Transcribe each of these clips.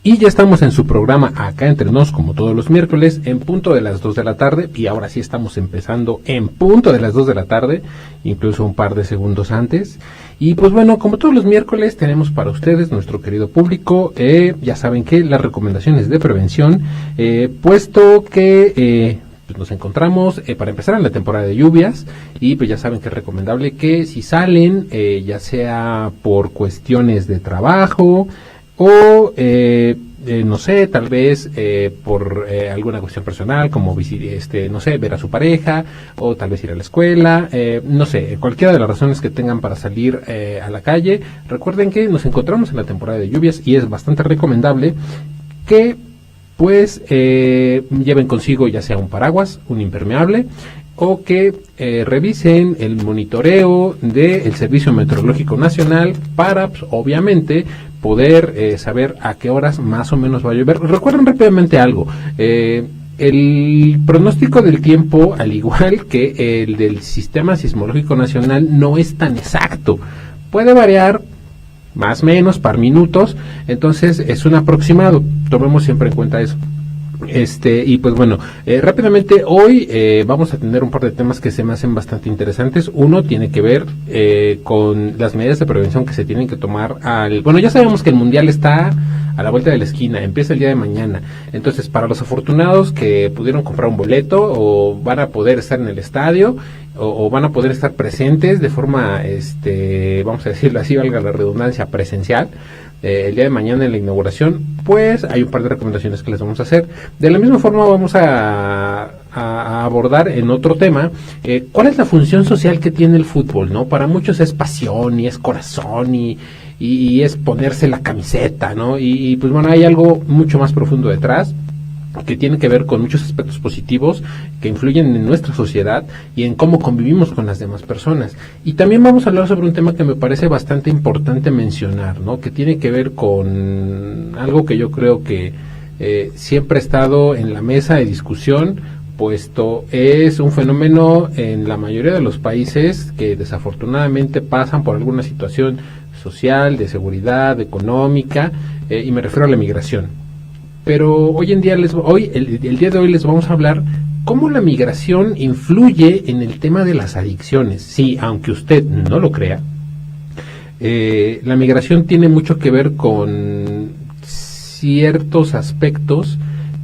Y ya estamos en su programa Acá Entre Nos, como todos los miércoles, en punto de las 2 de la tarde. Y ahora sí estamos empezando en punto de las 2 de la tarde, incluso un par de segundos antes. Y pues bueno, como todos los miércoles, tenemos para ustedes, nuestro querido público, ya saben que las recomendaciones de prevención, puesto que pues nos encontramos para empezar en la temporada de lluvias. Y pues ya saben que es recomendable que si salen, ya sea por cuestiones de trabajo, o no sé, tal vez por alguna cuestión personal, como no sé, ver a su pareja, o tal vez ir a la escuela, no sé, cualquiera de las razones que tengan para salir a la calle. Recuerden que nos encontramos en la temporada de lluvias y es bastante recomendable que pues lleven consigo ya sea un paraguas, un impermeable, o que revisen el monitoreo del Servicio Meteorológico Nacional para, pues, obviamente, poder saber a qué horas más o menos va a llover. Recuerden rápidamente algo, el pronóstico del tiempo, al igual que el del Sistema Sismológico Nacional, no es tan exacto, puede variar más o menos par minutos, entonces es un aproximado, tomemos siempre en cuenta eso. Y pues bueno, rápidamente hoy vamos a tener un par de temas que se me hacen bastante interesantes. Uno tiene que ver con las medidas de prevención que se tienen que tomar bueno, ya sabemos que el Mundial está a la vuelta de la esquina, empieza el día de mañana. Entonces, para los afortunados que pudieron comprar un boleto o van a poder estar en el estadio o van a poder estar presentes de forma, vamos a decirlo así, valga la redundancia, presencial, el día de mañana en la inauguración, pues hay un par de recomendaciones que les vamos a hacer. De la misma forma vamos a abordar en otro tema cuál es la función social que tiene el fútbol, ¿no? Para muchos es pasión y es corazón y es ponerse la camiseta, ¿no? Y pues bueno, hay algo mucho más profundo detrás, que tiene que ver con muchos aspectos positivos que influyen en nuestra sociedad y en cómo convivimos con las demás personas. Y también vamos a hablar sobre un tema que me parece bastante importante mencionar, ¿no? Que tiene que ver con algo que yo creo que siempre ha estado en la mesa de discusión, puesto es un fenómeno en la mayoría de los países que desafortunadamente pasan por alguna situación social, de seguridad, económica, y me refiero a la migración. Pero hoy en día, el día de hoy les vamos a hablar cómo la migración influye en el tema de las adicciones. Sí, aunque usted no lo crea, la migración tiene mucho que ver con ciertos aspectos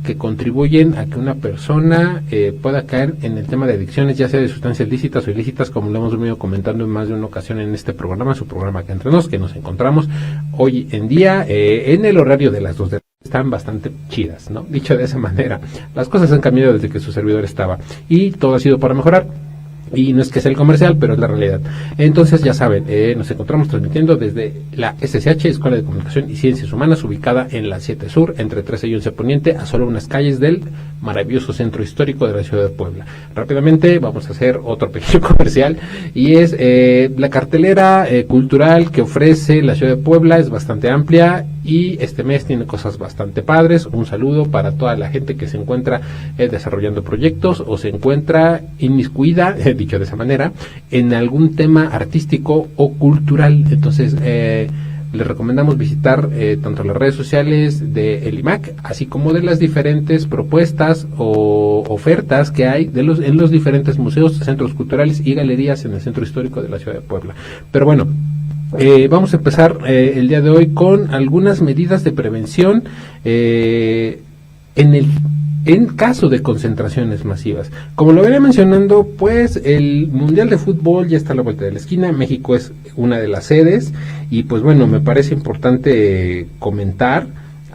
que contribuyen a que una persona pueda caer en el tema de adicciones, ya sea de sustancias lícitas o ilícitas, como lo hemos venido comentando en más de una ocasión en este programa, su programa Acá Entre Nos, que nos encontramos hoy en día en el horario de las 2 de la tarde. Están bastante chidas, ¿no? Dicho de esa manera, las cosas han cambiado desde que su servidor estaba y todo ha sido para mejorar. Y no es que sea el comercial, pero es la realidad. Entonces, ya saben, nos encontramos transmitiendo desde la SSH, Escuela de Comunicación y Ciencias Humanas, ubicada en la 7 Sur, entre 13 y 11 Poniente, a solo unas calles del maravilloso centro histórico de la ciudad de Puebla. Rápidamente vamos a hacer otro pequeño comercial, y es la cartelera cultural que ofrece la ciudad de Puebla es bastante amplia, y este mes tiene cosas bastante padres. Un saludo para toda la gente que se encuentra desarrollando proyectos o se encuentra inmiscuida, dicho de esa manera, en algún tema artístico o cultural. Entonces les recomendamos visitar tanto las redes sociales de el IMAC, así como de las diferentes propuestas o ofertas que hay en los diferentes museos, centros culturales y galerías en el centro histórico de la ciudad de Puebla. Pero bueno, vamos a empezar el día de hoy con algunas medidas de prevención en caso de concentraciones masivas. Como lo venía mencionando, pues el Mundial de Fútbol ya está a la vuelta de la esquina. México es una de las sedes y pues bueno, me parece importante comentar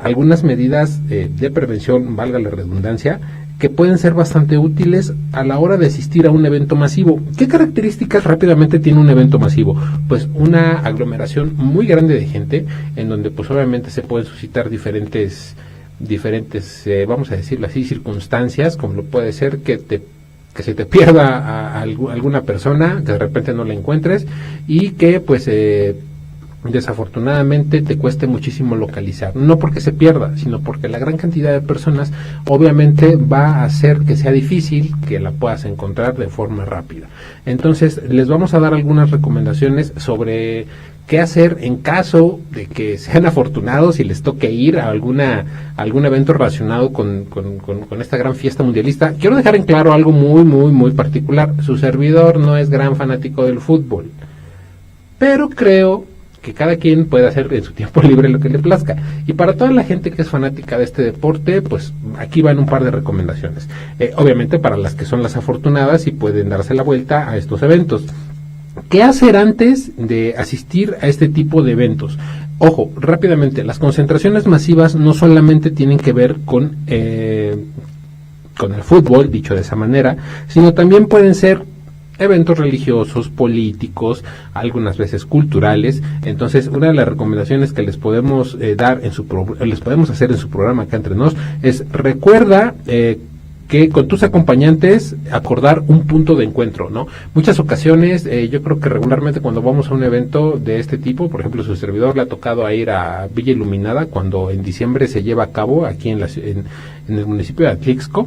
algunas medidas de prevención, valga la redundancia, que pueden ser bastante útiles a la hora de asistir a un evento masivo. ¿Qué características rápidamente tiene un evento masivo? Pues una aglomeración muy grande de gente, en donde pues obviamente se pueden suscitar diferentes vamos a decirlo así, circunstancias, como lo puede ser que se te pierda a alguna persona, que de repente no la encuentres, y que pues desafortunadamente te cueste muchísimo localizar, no porque se pierda, sino porque la gran cantidad de personas obviamente va a hacer que sea difícil que la puedas encontrar de forma rápida. Entonces les vamos a dar algunas recomendaciones sobre qué hacer en caso de que sean afortunados y les toque ir a algún evento relacionado con esta gran fiesta mundialista. Quiero dejar en claro algo muy particular. Su servidor no es gran fanático del fútbol, pero creo que cada quien puede hacer en su tiempo libre lo que le plazca. Y para toda la gente que es fanática de este deporte, pues aquí van un par de recomendaciones. Obviamente para las que son las afortunadas y pueden darse la vuelta a estos eventos. ¿Qué hacer antes de asistir a este tipo de eventos? Ojo, rápidamente, las concentraciones masivas no solamente tienen que ver con el fútbol, dicho de esa manera, sino también pueden ser eventos religiosos, políticos, algunas veces culturales. Entonces, una de las recomendaciones que les podemos les podemos hacer en su programa acá entre nos es: recuerda que con tus acompañantes acordar un punto de encuentro, ¿no? Muchas ocasiones, yo creo que regularmente cuando vamos a un evento de este tipo, por ejemplo, su servidor le ha tocado ir a Villa Iluminada cuando en diciembre se lleva a cabo aquí en el municipio de Atlixco,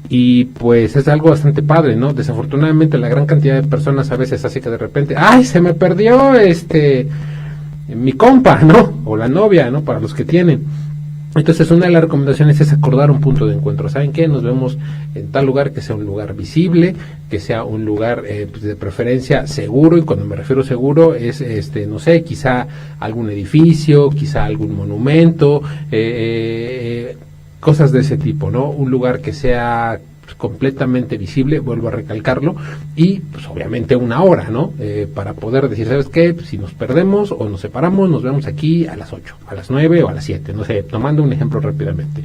y pues es algo bastante padre, ¿no? Desafortunadamente la gran cantidad de personas a veces hace que de repente, ¡ay, se me perdió mi compa!, ¿no? O la novia, ¿no? Para los que tienen. Entonces, una de las recomendaciones es acordar un punto de encuentro. ¿Saben qué? Nos vemos en tal lugar, que sea un lugar visible, que sea un lugar pues de preferencia seguro, y cuando me refiero seguro es, no sé, quizá algún edificio, quizá algún monumento, cosas de ese tipo, ¿no? Un lugar que sea completamente visible, vuelvo a recalcarlo, y pues obviamente una hora, ¿no? Para poder decir, ¿sabes qué? Si nos perdemos o nos separamos, nos vemos aquí a las 8, a las 9 o a las 7, no sé, tomando un ejemplo rápidamente.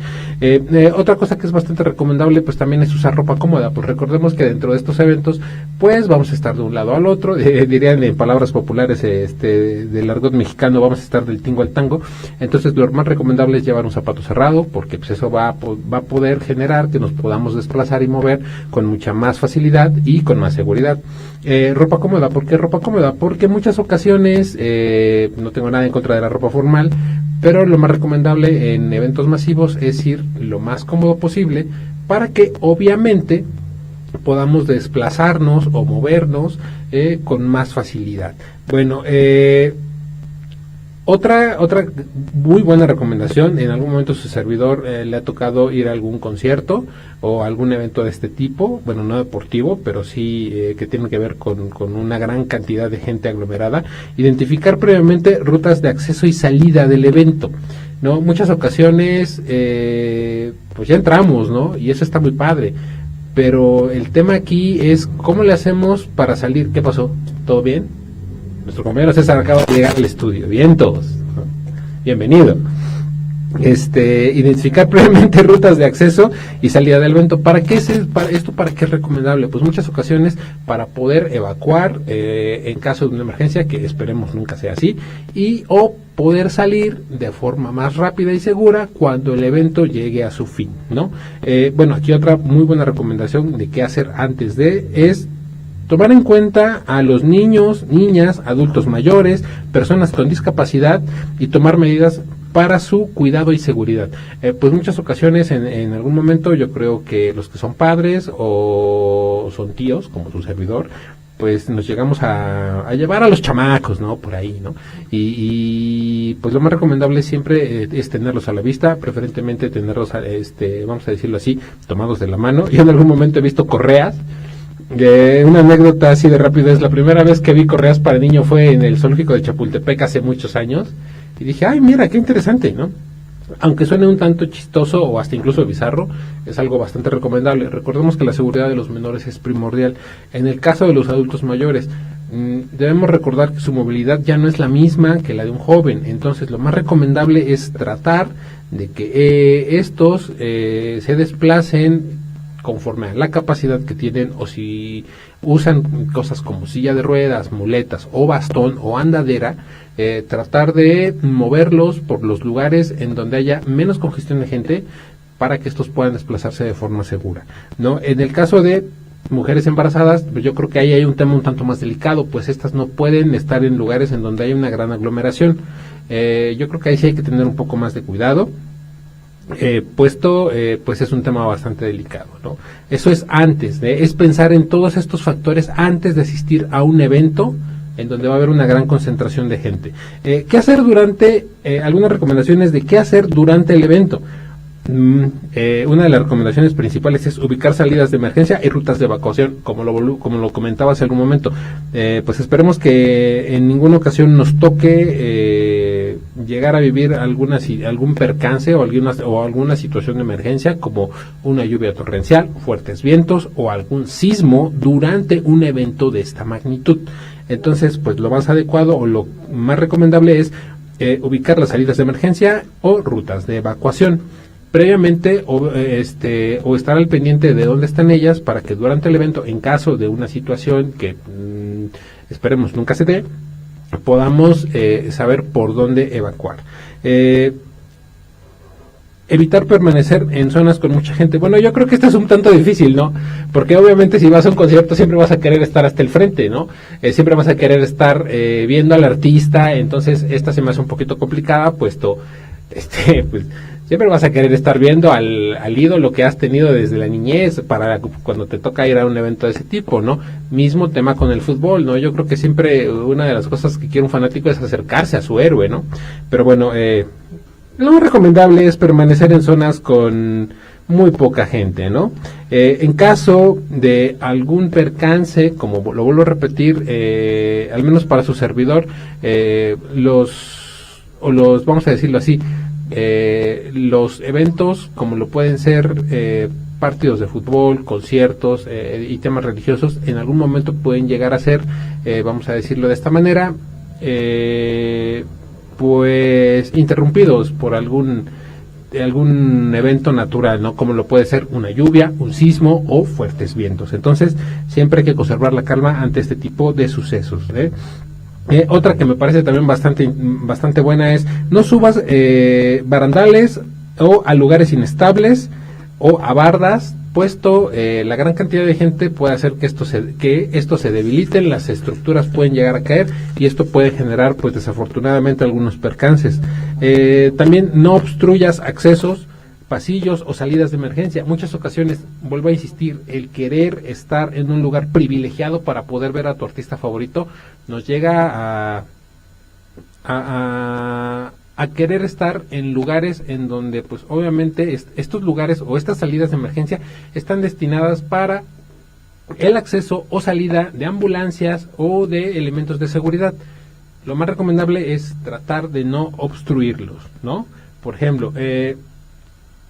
Otra cosa que es bastante recomendable, pues también es usar ropa cómoda. Pues recordemos que dentro de estos eventos, pues vamos a estar de un lado al otro, dirían en palabras populares del argot mexicano, vamos a estar del tingo al tango. Entonces lo más recomendable es llevar un zapato cerrado, porque pues eso va a poder generar que nos podamos desplazar y mover con mucha más facilidad y con más seguridad. Ropa cómoda. ¿Por qué ropa cómoda? Porque en muchas ocasiones, no tengo nada en contra de la ropa formal, pero lo más recomendable en eventos masivos es ir lo más cómodo posible para que obviamente podamos desplazarnos o movernos con más facilidad. Bueno, otra muy buena recomendación: en algún momento su servidor le ha tocado ir a algún concierto o algún evento de este tipo, bueno, no deportivo, pero sí que tiene que ver con una gran cantidad de gente aglomerada. Identificar previamente rutas de acceso y salida del evento, ¿no? Muchas ocasiones pues ya entramos, ¿no? Y eso está muy padre, pero el tema aquí es ¿cómo le hacemos para salir? ¿Qué pasó? ¿Todo bien? Nuestro compañero César acaba de llegar al estudio. Bien todos, ¿no? Bienvenido. Identificar previamente rutas de acceso y salida del evento. ¿Para qué es recomendable? Pues muchas ocasiones para poder evacuar en caso de una emergencia, que esperemos nunca sea así, o poder salir de forma más rápida y segura cuando el evento llegue a su fin, ¿no? Bueno, aquí otra muy buena recomendación de qué hacer antes es tomar en cuenta a los niños, niñas, adultos mayores, personas con discapacidad, y tomar medidas para su cuidado y seguridad. Pues muchas ocasiones en algún momento yo creo que los que son padres o son tíos, como su servidor, pues nos llegamos a llevar a los chamacos, ¿no? Por ahí, ¿no? Y pues lo más recomendable siempre es tenerlos a la vista, preferentemente tenerlos, vamos a decirlo así, tomados de la mano. Yo en algún momento he visto correas. Una anécdota así de rápido es: la primera vez que vi correas para niño fue en el zoológico de Chapultepec hace muchos años, y dije, ay, mira, qué interesante, ¿no? Aunque suene un tanto chistoso o hasta incluso bizarro, es algo bastante recomendable. Recordemos que la seguridad de los menores es primordial. En el caso de los adultos mayores, debemos recordar que su movilidad ya no es la misma que la de un joven. Entonces lo más recomendable es tratar de que estos se desplacen conforme a la capacidad que tienen, o si usan cosas como silla de ruedas, muletas o bastón o andadera, tratar de moverlos por los lugares en donde haya menos congestión de gente para que estos puedan desplazarse de forma segura, ¿no? En el caso de mujeres embarazadas, yo creo que ahí hay un tema un tanto más delicado, pues estas no pueden estar en lugares en donde hay una gran aglomeración. Yo creo que ahí sí hay que tener un poco más de cuidado, pues es un tema bastante delicado, ¿no? Eso es antes, es pensar en todos estos factores antes de asistir a un evento en donde va a haber una gran concentración de gente. ¿Qué hacer durante, algunas recomendaciones de qué hacer durante el evento? Una de las recomendaciones principales es ubicar salidas de emergencia y rutas de evacuación, como lo comentaba hace algún momento. Pues esperemos que en ninguna ocasión nos toque llegar a vivir algún percance o alguna situación de emergencia, como una lluvia torrencial, fuertes vientos o algún sismo durante un evento de esta magnitud. Entonces, pues lo más adecuado o lo más recomendable es ubicar las salidas de emergencia o rutas de evacuación previamente, o estar al pendiente de dónde están ellas, para que durante el evento, en caso de una situación que esperemos nunca se dé, podamos saber por dónde evacuar. Evitar permanecer en zonas con mucha gente. Bueno, yo creo que esto es un tanto difícil, ¿no? Porque obviamente si vas a un concierto siempre vas a querer estar hasta el frente, ¿no? Siempre vas a querer estar viendo al artista. Entonces esta se me hace un poquito complicada, puesto pues siempre vas a querer estar viendo al ídolo que has tenido desde la niñez, para cuando te toca ir a un evento de ese tipo, ¿no? Mismo tema con el fútbol, ¿no? Yo creo que siempre una de las cosas que quiere un fanático es acercarse a su héroe, ¿no? Pero bueno, lo más recomendable es permanecer en zonas con muy poca gente, ¿no? En caso de algún percance, como lo vuelvo a repetir, al menos para su servidor, vamos a decirlo así, los eventos, como lo pueden ser partidos de fútbol, conciertos y temas religiosos, en algún momento pueden llegar a ser, vamos a decirlo de esta manera, pues interrumpidos por algún evento natural, ¿no? Como lo puede ser una lluvia, un sismo o fuertes vientos. Entonces siempre hay que conservar la calma ante este tipo de sucesos, otra que me parece también bastante buena es: no subas barandales o a lugares inestables o a bardas, puesto la gran cantidad de gente puede hacer que esto se debiliten, las estructuras pueden llegar a caer y esto puede generar, pues desafortunadamente, algunos percances. También no obstruyas accesos, pasillos o salidas de emergencia. Muchas ocasiones, vuelvo a insistir, el querer estar en un lugar privilegiado para poder ver a tu artista favorito nos llega a querer estar en lugares en donde, pues obviamente, estos lugares o estas salidas de emergencia están destinadas para el acceso o salida de ambulancias o de elementos de seguridad. Lo más recomendable es tratar de no obstruirlos, ¿no? Por ejemplo,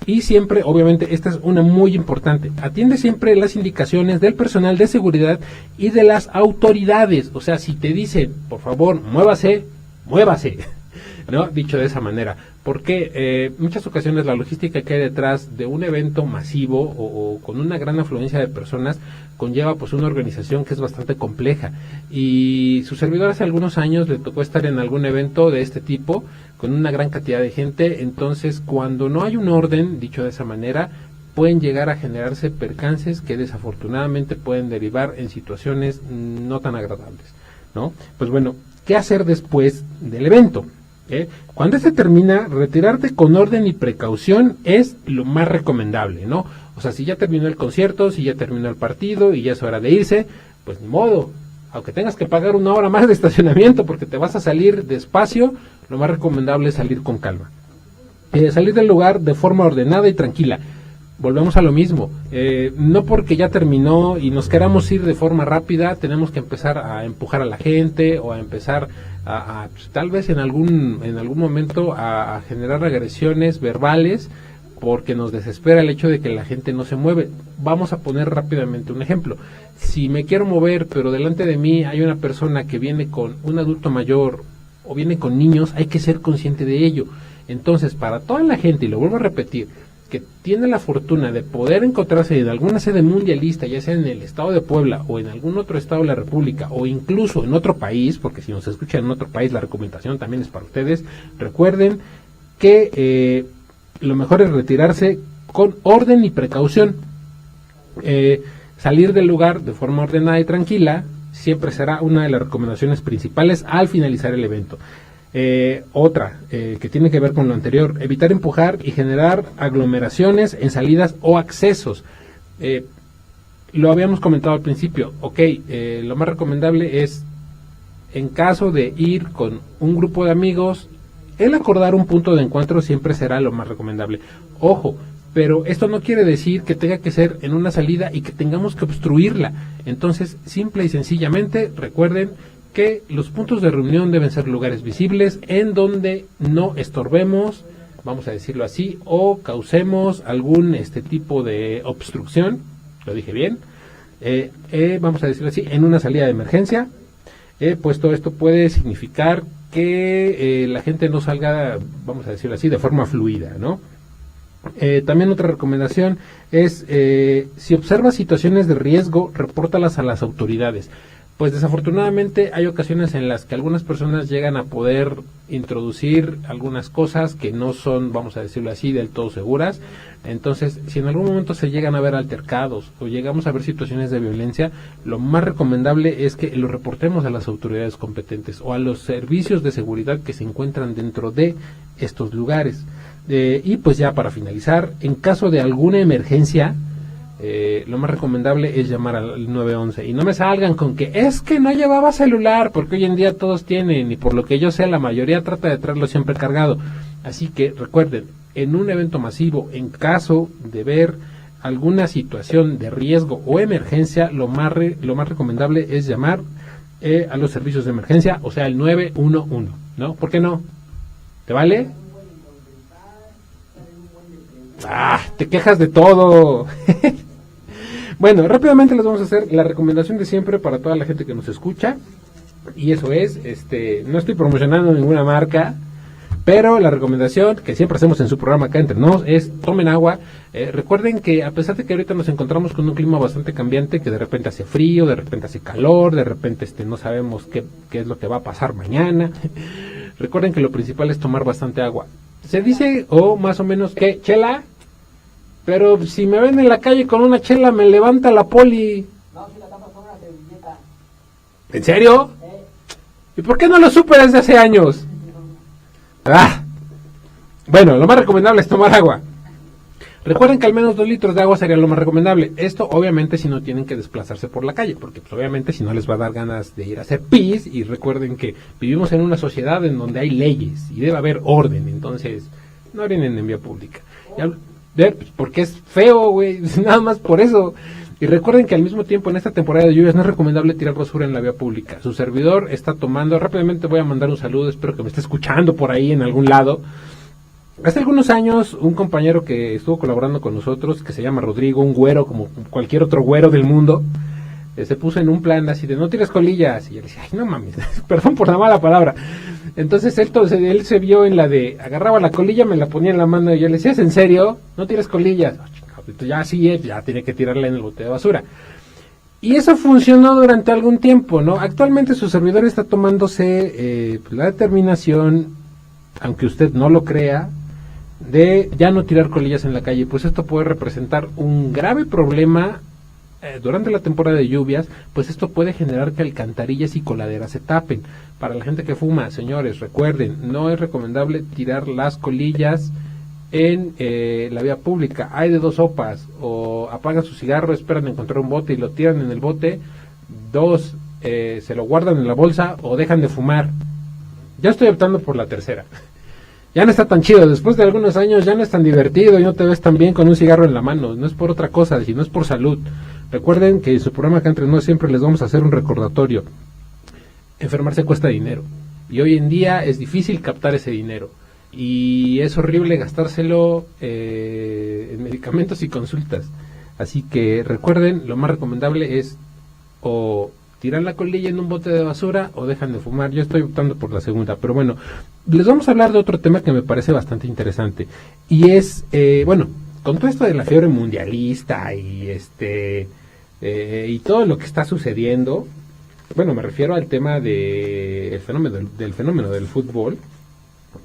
y siempre, obviamente, esta es una muy importante: atiende siempre las indicaciones del personal de seguridad y de las autoridades. O sea, si te dicen, por favor, muévase, ¿no? Dicho de esa manera, porque muchas ocasiones la logística que hay detrás de un evento masivo o con una gran afluencia de personas conlleva, pues, una organización que es bastante compleja. Y su servidor hace algunos años le tocó estar en algún evento de este tipo con una gran cantidad de gente. Entonces, cuando no hay un orden, dicho de esa manera, pueden llegar a generarse percances que desafortunadamente pueden derivar en situaciones no tan agradables, ¿no? Pues bueno, ¿qué hacer después del evento? Cuando se termina, retirarte con orden y precaución es lo más recomendable, ¿no? O sea, si ya terminó el concierto, si ya terminó el partido y ya es hora de irse, pues ni modo. Aunque tengas que pagar 1 hora más de estacionamiento porque te vas a salir despacio, lo más recomendable es salir con calma. Salir del lugar de forma ordenada y tranquila. Volvemos a lo mismo, no porque ya terminó y nos queramos ir de forma rápida, tenemos que empezar a empujar a la gente o a empezar pues, tal vez en algún momento a generar agresiones verbales, porque nos desespera el hecho de que la gente no se mueve. Vamos a poner rápidamente un ejemplo. Si me quiero mover, pero delante de mí hay una persona que viene con un adulto mayor o viene con niños, hay que ser consciente de ello. Entonces, para toda la gente, y lo vuelvo a repetir, que tiene la fortuna de poder encontrarse en alguna sede mundialista, ya sea en el estado de Puebla o en algún otro estado de la República o incluso en otro país, porque si nos escuchan en otro país la recomendación también es para ustedes, recuerden que lo mejor es retirarse con orden y precaución. Salir del lugar de forma ordenada y tranquila siempre será una de las recomendaciones principales al finalizar el evento. Otra que tiene que ver con lo anterior: evitar empujar y generar aglomeraciones en salidas o accesos. Lo habíamos comentado al principio. Lo más recomendable es en caso de ir con un grupo de amigos, el acordar un punto de encuentro siempre será lo más recomendable. Ojo, pero esto no quiere decir que tenga que ser en una salida y que tengamos que obstruirla. Entonces, simple y sencillamente, recuerden que los puntos de reunión deben ser lugares visibles en donde no estorbemos, vamos a decirlo así, o causemos algún tipo de obstrucción, lo dije bien, vamos a decirlo así, en una salida de emergencia, pues todo esto puede significar que la gente no salga, vamos a decirlo así, de forma fluida, ¿no? También otra recomendación es, si observas situaciones de riesgo, repórtalas a las autoridades. Pues desafortunadamente hay ocasiones en las que algunas personas llegan a poder introducir algunas cosas que no son, vamos a decirlo así, del todo seguras. Entonces, si en algún momento se llegan a ver altercados o llegamos a ver situaciones de violencia, lo más recomendable es que lo reportemos a las autoridades competentes o a los servicios de seguridad que se encuentran dentro de estos lugares. Y pues ya para finalizar, en caso de alguna emergencia, lo más recomendable es llamar al 911 y no me salgan con que es que no llevaba celular, porque hoy en día todos tienen y por lo que yo sé la mayoría trata de traerlo siempre cargado. Así que recuerden, en un evento masivo, en caso de ver alguna situación de riesgo o emergencia, lo más recomendable es llamar a los servicios de emergencia, o sea el 911, ¿no? ¿Por qué no? ¿Te vale? Te quejas de todo. Bueno, rápidamente les vamos a hacer la recomendación de siempre para toda la gente que nos escucha. Y eso es, no estoy promocionando ninguna marca, pero la recomendación que siempre hacemos en su programa acá entre nos es tomen agua. Recuerden que a pesar de que ahorita nos encontramos con un clima bastante cambiante, que de repente hace frío, de repente hace calor, de repente no sabemos qué es lo que va a pasar mañana. Recuerden que lo principal es tomar bastante agua. Se dice, o más o menos, que chela, pero si me ven en la calle con una chela me levanta la poli. No, si la tapas con una servilleta. ¿En serio? ¿Y por qué no lo supe desde hace años? Bueno, lo más recomendable es tomar agua. Recuerden que al menos 2 litros de agua sería lo más recomendable. Esto obviamente si no tienen que desplazarse por la calle, porque pues obviamente si no les va a dar ganas de ir a hacer pis. Y recuerden que vivimos en una sociedad en donde hay leyes y debe haber orden. Entonces no orinen en vía pública. Porque es feo, güey, nada más por eso. Y recuerden que al mismo tiempo en esta temporada de lluvias no es recomendable tirar basura en la vía pública. Su servidor está tomando, rápidamente voy a mandar un saludo, espero que me esté escuchando por ahí en algún lado. Hace algunos años un compañero que estuvo colaborando con nosotros, que se llama Rodrigo, un güero como cualquier otro güero del mundo, se puso en un plan así de no tires colillas. Y yo le decía, ay no mames, perdón por la mala palabra. Entonces él se vio en la de, agarraba la colilla, me la ponía en la mano y yo le decía, ¿es en serio? No tires colillas. Entonces ya sí, ya tiene que tirarla en el bote de basura. Y eso funcionó durante algún tiempo, ¿no? Actualmente su servidor está tomándose la determinación, aunque usted no lo crea, de ya no tirar colillas en la calle. Pues esto puede representar un grave problema durante la temporada de lluvias, pues esto puede generar que alcantarillas y coladeras se tapen. Para la gente que fuma, señores, recuerden, no es recomendable tirar las colillas en la vía pública. Hay de dos sopas: o apagan su cigarro, esperan encontrar un bote y lo tiran en el bote; dos, se lo guardan en la bolsa o dejan de fumar. Ya estoy optando por la tercera. Ya no está tan chido, después de algunos años ya no es tan divertido y no te ves tan bien con un cigarro en la mano. No es por otra cosa, sino es por salud. Recuerden que en su programa acá entre nos siempre les vamos a hacer un recordatorio. Enfermarse cuesta dinero y hoy en día es difícil captar ese dinero y es horrible gastárselo en medicamentos y consultas. Así que recuerden, lo más recomendable es o tiran la colilla en un bote de basura o dejan de fumar. Yo estoy optando por la segunda, pero bueno, les vamos a hablar de otro tema que me parece bastante interesante y es, bueno, con todo esto de la fiebre mundialista y y todo lo que está sucediendo, bueno, me refiero al tema del fenómeno del fútbol.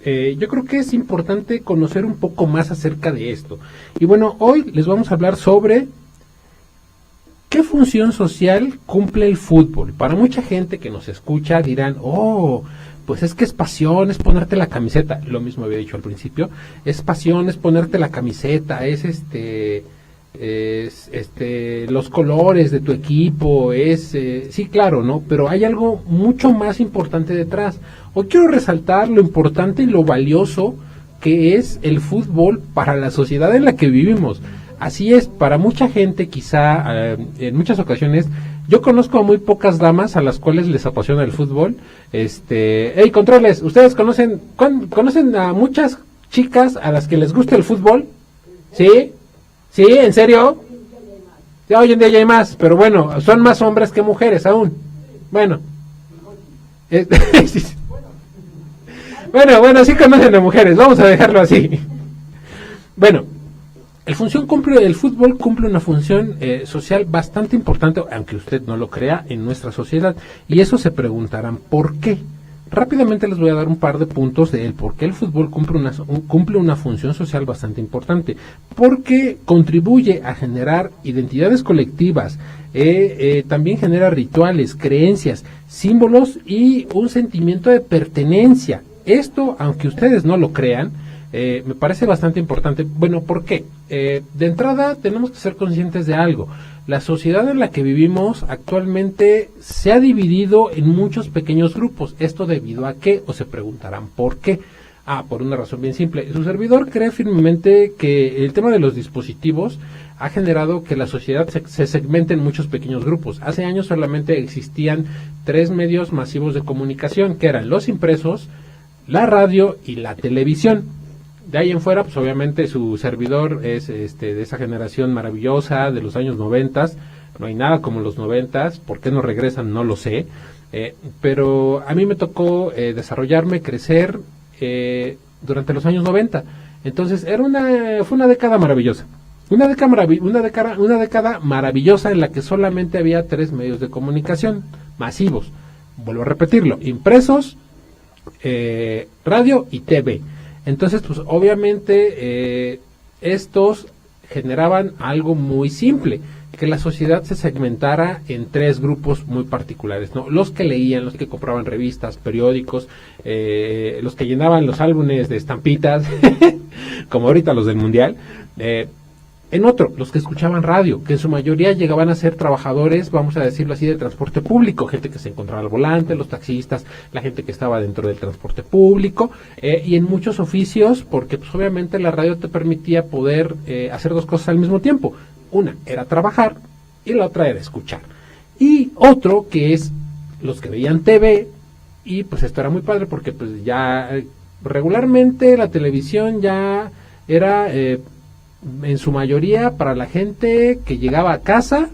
Yo creo que es importante conocer un poco más acerca de esto. Y bueno, hoy les vamos a hablar sobre ¿qué función social cumple el fútbol? Para mucha gente que nos escucha dirán, oh, pues es que es pasión, es ponerte la camiseta. Lo mismo había dicho al principio, es pasión, es ponerte la camiseta, es los colores de tu equipo, sí, claro, ¿no? Pero hay algo mucho más importante detrás. Hoy quiero resaltar lo importante y lo valioso que es el fútbol para la sociedad en la que vivimos. Así es, para mucha gente quizá, en muchas ocasiones, yo conozco a muy pocas damas a las cuales les apasiona el fútbol. Hey, controles, ¿ustedes conocen a muchas chicas a las que les gusta el fútbol? ¿Sí? ¿Sí? ¿En serio? Ya hoy en día ya hay más, pero bueno, son más hombres que mujeres aún. Bueno. Bueno, sí conocen a mujeres, vamos a dejarlo así. Bueno, el fútbol cumple una función social bastante importante, aunque usted no lo crea, en nuestra sociedad. Y eso se preguntarán, ¿por qué? Rápidamente les voy a dar un par de puntos de por qué el fútbol cumple una función social bastante importante. Porque contribuye a generar identidades colectivas, también genera rituales, creencias, símbolos y un sentimiento de pertenencia. Esto, aunque ustedes no lo crean, me parece bastante importante. Bueno, ¿por qué? De entrada tenemos que ser conscientes de algo. La sociedad en la que vivimos actualmente se ha dividido en muchos pequeños grupos. ¿Esto debido a qué? O se preguntarán ¿por qué? Por una razón bien simple. Su servidor cree firmemente que el tema de los dispositivos ha generado que la sociedad se segmente en muchos pequeños grupos. Hace años solamente existían 3 medios masivos de comunicación, que eran los impresos, la radio y la televisión. De ahí en fuera, pues obviamente su servidor es de esa generación maravillosa de los años 90. No hay nada como los 90. ¿Por qué no regresan? No lo sé. Pero a mí me tocó desarrollarme, crecer durante los años 90. Entonces fue una década maravillosa. Una década maravillosa en la que solamente había 3 medios de comunicación masivos. Vuelvo a repetirlo: impresos, radio y TV. Entonces, pues obviamente estos generaban algo muy simple, que la sociedad se segmentara en 3 grupos muy particulares, ¿no? Los que leían, los que compraban revistas, periódicos, los que llenaban los álbumes de estampitas, como ahorita los del Mundial. En otro, los que escuchaban radio, que en su mayoría llegaban a ser trabajadores, vamos a decirlo así, de transporte público, gente que se encontraba al volante, los taxistas, la gente que estaba dentro del transporte público, y en muchos oficios, porque pues obviamente la radio te permitía poder hacer 2 cosas al mismo tiempo. Una era trabajar y la otra era escuchar. Y otro que es los que veían TV, y pues esto era muy padre porque pues ya regularmente la televisión ya era en su mayoría para la gente que llegaba a casa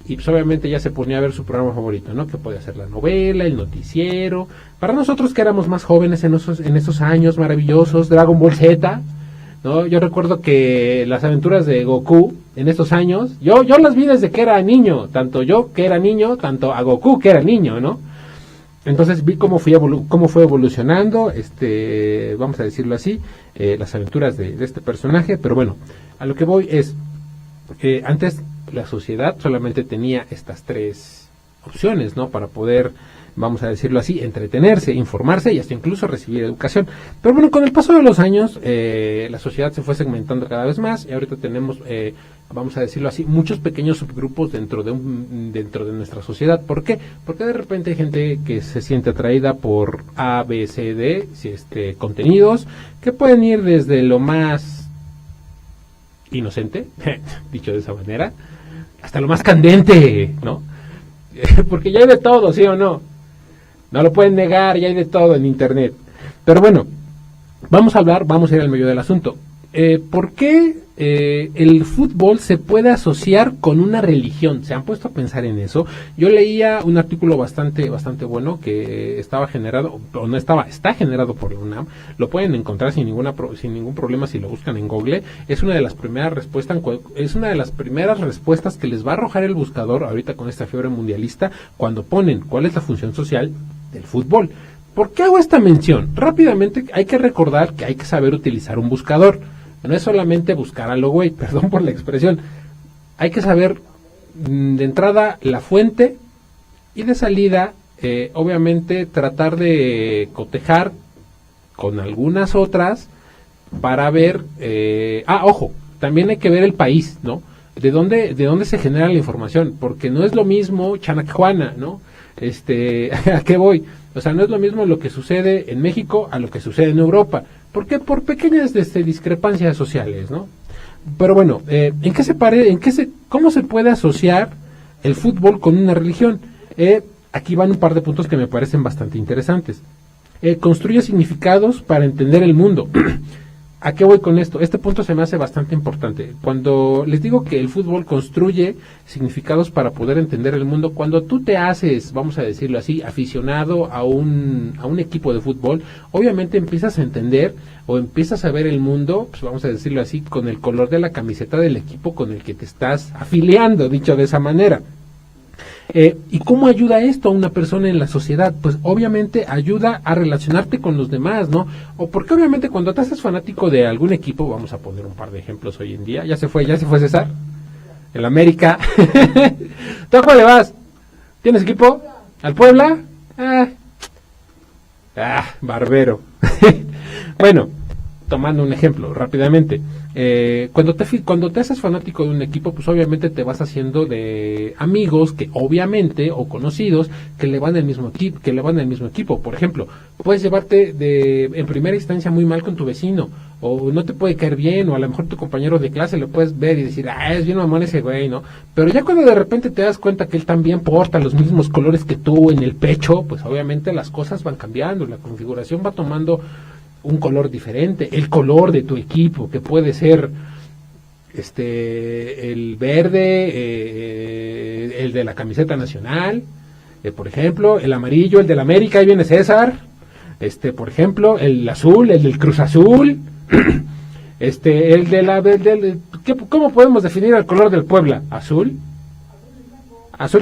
y pues obviamente ya se ponía a ver su programa favorito, ¿no? Que podía ser la novela, el noticiero. Para nosotros que éramos más jóvenes en esos años maravillosos, Dragon Ball Z, ¿no? Yo recuerdo que las aventuras de Goku en estos años, yo las vi desde que era niño, tanto yo que era niño, tanto a Goku que era niño, ¿no? Entonces vi cómo fue evolucionando, vamos a decirlo así, las aventuras de este personaje. Pero bueno, a lo que voy es, antes la sociedad solamente tenía estas 3 opciones, ¿no? Para poder, vamos a decirlo así, entretenerse, informarse y hasta incluso recibir educación. Pero bueno, con el paso de los años, la sociedad se fue segmentando cada vez más y ahorita tenemos, vamos a decirlo así, muchos pequeños subgrupos dentro de nuestra sociedad. ¿Por qué? Porque de repente hay gente que se siente atraída por A, B, C, D, contenidos que pueden ir desde lo más inocente, dicho de esa manera, hasta lo más candente, ¿no? Porque ya hay de todo, ¿sí o no? No lo pueden negar, ya hay de todo en internet. Pero bueno, vamos a ir al medio del asunto. ¿Por qué el fútbol se puede asociar con una religión? ¿Se han puesto a pensar en eso? Yo leía un artículo bastante bueno que está generado por la UNAM. Lo pueden encontrar sin ningún problema si lo buscan en Google. Es una de las primeras respuestas que les va a arrojar el buscador ahorita con esta fiebre mundialista cuando ponen cuál es la función social del fútbol. ¿Por qué hago esta mención? Rápidamente hay que recordar que hay que saber utilizar un buscador. No es solamente buscar a lo güey, perdón por la expresión. Hay que saber de entrada la fuente y de salida, obviamente, tratar de cotejar con algunas otras para ver... ojo, también hay que ver el país, ¿no? de dónde se genera la información, porque no es lo mismo Chanac-Juana, ¿no? ¿A qué voy? O sea, no es lo mismo lo que sucede en México a lo que sucede en Europa. ¿Por qué? Por pequeñas discrepancias sociales, ¿no? Pero bueno, ¿cómo se puede asociar el fútbol con una religión? Aquí van un par de puntos que me parecen bastante interesantes. Construye significados para entender el mundo. ¿A qué voy con esto? Este punto se me hace bastante importante. Cuando les digo que el fútbol construye significados para poder entender el mundo, cuando tú te haces, vamos a decirlo así, aficionado a un equipo de fútbol, obviamente empiezas a entender o empiezas a ver el mundo, pues vamos a decirlo así, con el color de la camiseta del equipo con el que te estás afiliando, dicho de esa manera. ¿Y cómo ayuda esto a una persona en la sociedad? Pues obviamente ayuda a relacionarte con los demás, ¿no? O porque obviamente cuando te haces fanático de algún equipo, vamos a poner un par de ejemplos hoy en día, ya se fue César, el América. ¿Tú a cuál le vas? ¿Tienes equipo? ¿Al Puebla? Barbero. Bueno, tomando un ejemplo rápidamente, cuando te haces fanático de un equipo, pues obviamente te vas haciendo de amigos que obviamente o conocidos que le van al mismo equipo, Por ejemplo, puedes llevarte en primera instancia muy mal con tu vecino, o no te puede caer bien, o a lo mejor tu compañero de clase lo puedes ver y decir, es bien mamón ese güey, ¿no? Pero ya cuando de repente te das cuenta que él también porta los mismos colores que tú en el pecho, pues obviamente las cosas van cambiando, la configuración va tomando un color diferente, el color de tu equipo, que puede ser el verde, el de la camiseta nacional, por ejemplo, el amarillo, el del América, ahí viene César, por ejemplo, el azul, el del Cruz Azul, el de la ¿cómo podemos definir el color del Puebla? Azul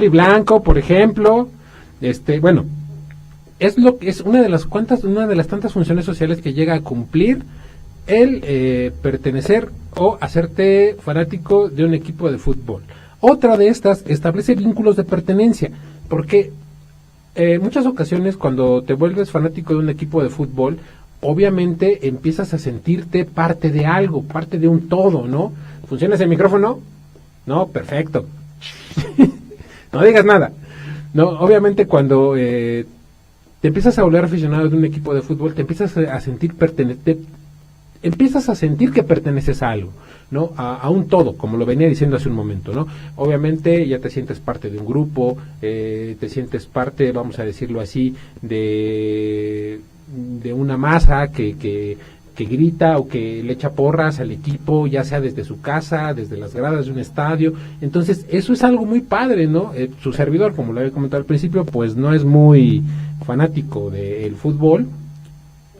y blanco, por ejemplo, bueno, es una de las tantas funciones sociales que llega a cumplir el pertenecer o hacerte fanático de un equipo de fútbol. Otra de estas establece vínculos de pertenencia, porque en muchas ocasiones cuando te vuelves fanático de un equipo de fútbol, obviamente empiezas a sentirte parte de algo, parte de un todo, ¿no? ¿Funciona ese micrófono? No, perfecto. No digas nada. No, obviamente cuando te empiezas a volver aficionado de un equipo de fútbol, te empiezas a sentir que perteneces a algo, ¿no? A un todo, como lo venía diciendo hace un momento, ¿no? Obviamente ya te sientes parte de un grupo, te sientes parte, vamos a decirlo así, de una masa que grita o que le echa porras al equipo, ya sea desde su casa, desde las gradas de un estadio. Entonces eso es algo muy padre, ¿no? Su servidor, como lo había comentado al principio, pues no es muy fanático del fútbol,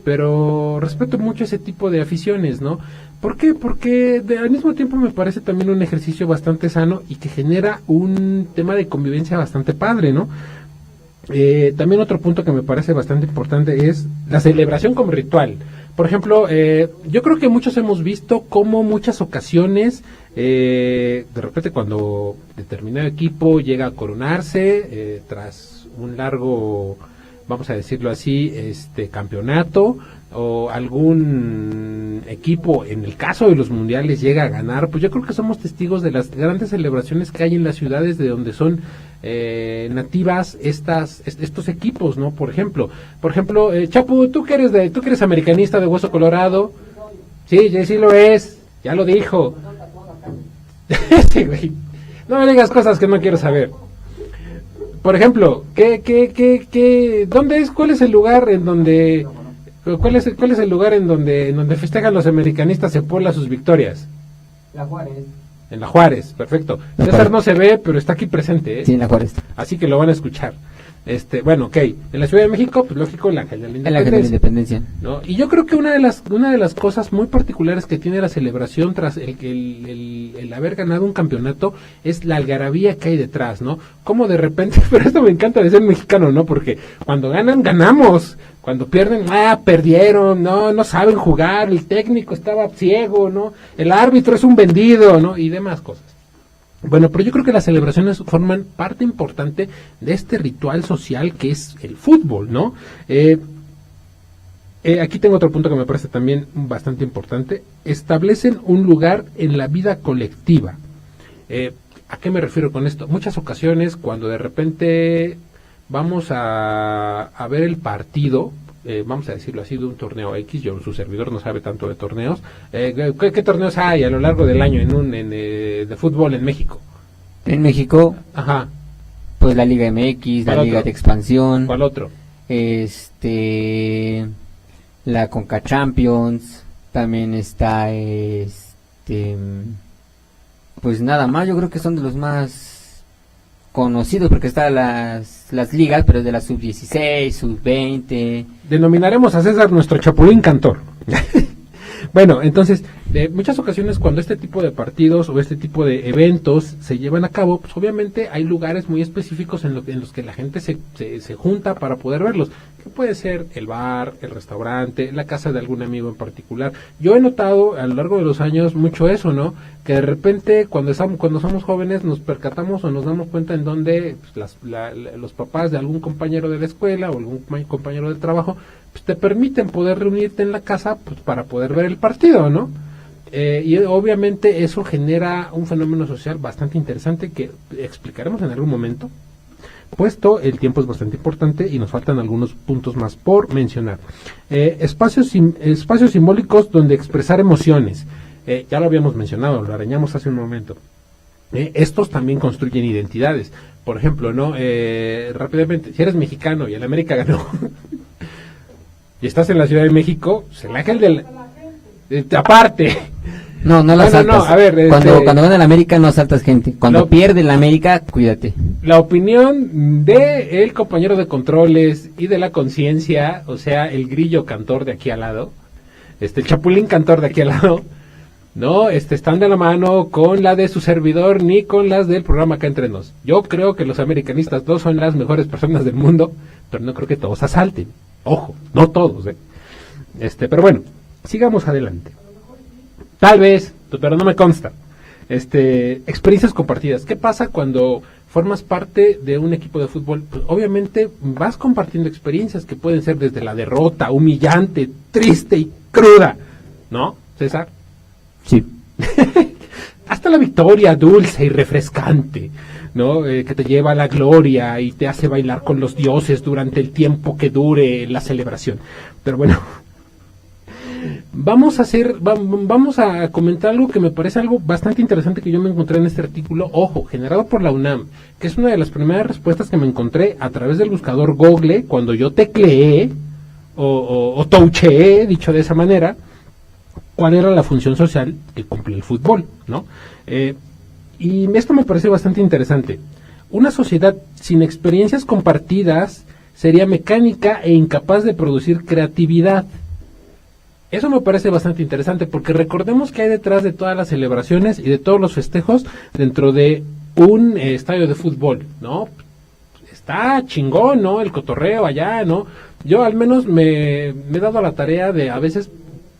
pero respeto mucho ese tipo de aficiones, ¿no? ¿Por qué? Porque al mismo tiempo me parece también un ejercicio bastante sano y que genera un tema de convivencia bastante padre, ¿no? También otro punto que me parece bastante importante es la celebración como ritual. Por ejemplo, yo creo que muchos hemos visto cómo muchas ocasiones, de repente cuando determinado equipo llega a coronarse, tras un largo, vamos a decirlo así, campeonato, o algún equipo, en el caso de los mundiales, llega a ganar, pues yo creo que somos testigos de las grandes celebraciones que hay en las ciudades de donde son nativas estos equipos, ¿no? Por ejemplo, Chapu, tú que eres americanista de hueso colorado, sí lo es, ya lo dijo. Sí, güey. No me digas cosas que no quiero saber. Por ejemplo, ¿dónde es? ¿Cuál es el lugar en donde festejan los americanistas en Puebla sus victorias? La Juárez. En la Juárez, perfecto. César no se ve, pero está aquí presente, ¿eh? Sí, en la Juárez. Así que lo van a escuchar. Bueno, ok. En la Ciudad de México, pues lógico, el Ángel de la Independencia. El Ángel de la Independencia. ¿No? Y yo creo que una de las cosas muy particulares que tiene la celebración tras el haber ganado un campeonato es la algarabía que hay detrás, ¿no? Como de repente, pero esto me encanta de ser mexicano, ¿no? Porque cuando ganan, ganamos. Cuando pierden, perdieron, no saben jugar, el técnico estaba ciego, ¿no? El árbitro es un vendido, ¿no? Y demás cosas. Bueno, pero yo creo que las celebraciones forman parte importante de este ritual social que es el fútbol, ¿no? Aquí tengo otro punto que me parece también bastante importante. Establecen un lugar en la vida colectiva. ¿A qué me refiero con esto? Muchas ocasiones cuando de repente vamos a ver el partido, vamos a decirlo así, de un torneo X, su servidor no sabe tanto de torneos, ¿qué torneos hay a lo largo del año de fútbol en México? En México, Ajá. pues la Liga MX, la Liga de Expansión. ¿Cuál otro? La Conca Champions, también está pues nada más, yo creo que son de los más conocidos, porque están las ligas, pero es de la sub-16, sub-20. Denominaremos a César nuestro chapulín cantor. Bueno, entonces, muchas ocasiones cuando este tipo de partidos o este tipo de eventos se llevan a cabo, pues obviamente hay lugares muy específicos en los que la gente se junta para poder verlos, que puede ser el bar, el restaurante, la casa de algún amigo en particular. Yo he notado a lo largo de los años mucho eso, ¿no? Que de repente cuando somos jóvenes nos percatamos o nos damos cuenta en donde pues, los papás de algún compañero de la escuela o algún compañero de trabajo pues te permiten poder reunirte en la casa pues, para poder ver el partido, ¿no? Y obviamente eso genera un fenómeno social bastante interesante que explicaremos en algún momento, puesto el tiempo es bastante importante y nos faltan algunos puntos más por mencionar. Espacios simbólicos donde expresar emociones, ya lo habíamos mencionado, lo arañamos hace un momento. Estos también construyen identidades. Por ejemplo, ¿no? Rápidamente, si eres mexicano y el América ganó y estás en la Ciudad de México, pues el ángel del... aparte. No la saltas. No, a ver, cuando gana el América no saltas gente. Cuando pierde el América, cuídate. La opinión de el compañero de controles y de la conciencia, o sea, el grillo cantor de aquí al lado, el chapulín cantor de aquí al lado, no están de la mano con la de su servidor ni con las del programa Acá Entre Nos. Yo creo que los americanistas no son las mejores personas del mundo, pero no creo que todos asalten. Ojo, no todos, pero bueno, sigamos adelante. Tal vez, pero no me consta. Experiencias compartidas. ¿Qué pasa cuando formas parte de un equipo de fútbol? Pues obviamente vas compartiendo experiencias que pueden ser desde la derrota, humillante, triste y cruda, ¿no, César? Sí. Hasta la victoria dulce y refrescante, ¿no? Que te lleva a la gloria y te hace bailar con los dioses durante el tiempo que dure la celebración. Pero bueno, vamos a comentar algo que me parece algo bastante interesante que yo me encontré en este artículo, ojo, generado por la UNAM, que es una de las primeras respuestas que me encontré a través del buscador Google cuando yo tecleé o toucheé, dicho de esa manera, cuál era la función social que cumple el fútbol, ¿no? Y esto me parece bastante interesante. Una sociedad sin experiencias compartidas sería mecánica e incapaz de producir creatividad. Eso me parece bastante interesante porque recordemos que hay detrás de todas las celebraciones y de todos los festejos dentro de un estadio de fútbol, ¿no? Está chingón, ¿no? El cotorreo allá, ¿no? Yo al menos me he dado a la tarea de a veces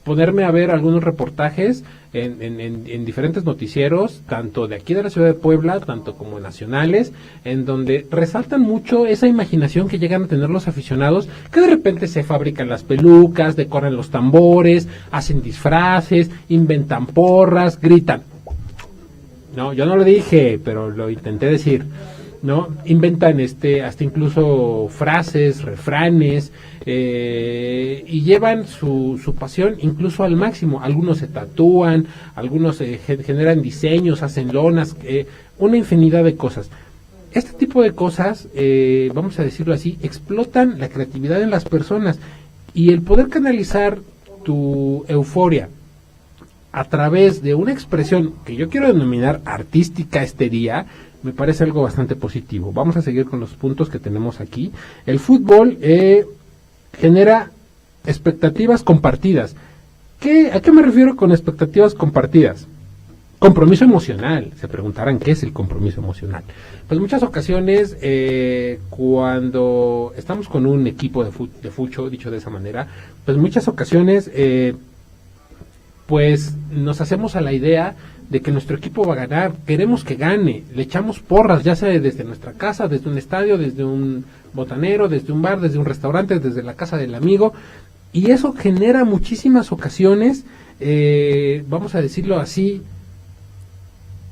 ponerme a ver algunos reportajes en diferentes noticieros, tanto de aquí de la ciudad de Puebla, tanto como nacionales, en donde resaltan mucho esa imaginación que llegan a tener los aficionados, que de repente se fabrican las pelucas, decoran los tambores, hacen disfraces, inventan porras, gritan. No, yo no lo dije, pero lo intenté decir, ¿no? Inventan hasta incluso frases, refranes, y llevan su pasión incluso al máximo. Algunos se tatúan, algunos generan diseños, hacen lonas, una infinidad de cosas. Este tipo de cosas, vamos a decirlo así, explotan la creatividad en las personas, y el poder canalizar tu euforia a través de una expresión que yo quiero denominar artística este día, me parece algo bastante positivo. Vamos a seguir con los puntos que tenemos aquí. El fútbol genera expectativas compartidas. ¿A qué me refiero con expectativas compartidas? Compromiso emocional. Se preguntarán, ¿qué es el compromiso emocional? Pues muchas ocasiones, cuando estamos con un equipo de fucho, dicho de esa manera, pues muchas ocasiones, pues nos hacemos a la idea de que nuestro equipo va a ganar, queremos que gane, le echamos porras, ya sea desde nuestra casa, desde un estadio, desde un botanero, desde un bar, desde un restaurante, desde la casa del amigo, y eso genera muchísimas ocasiones, vamos a decirlo así,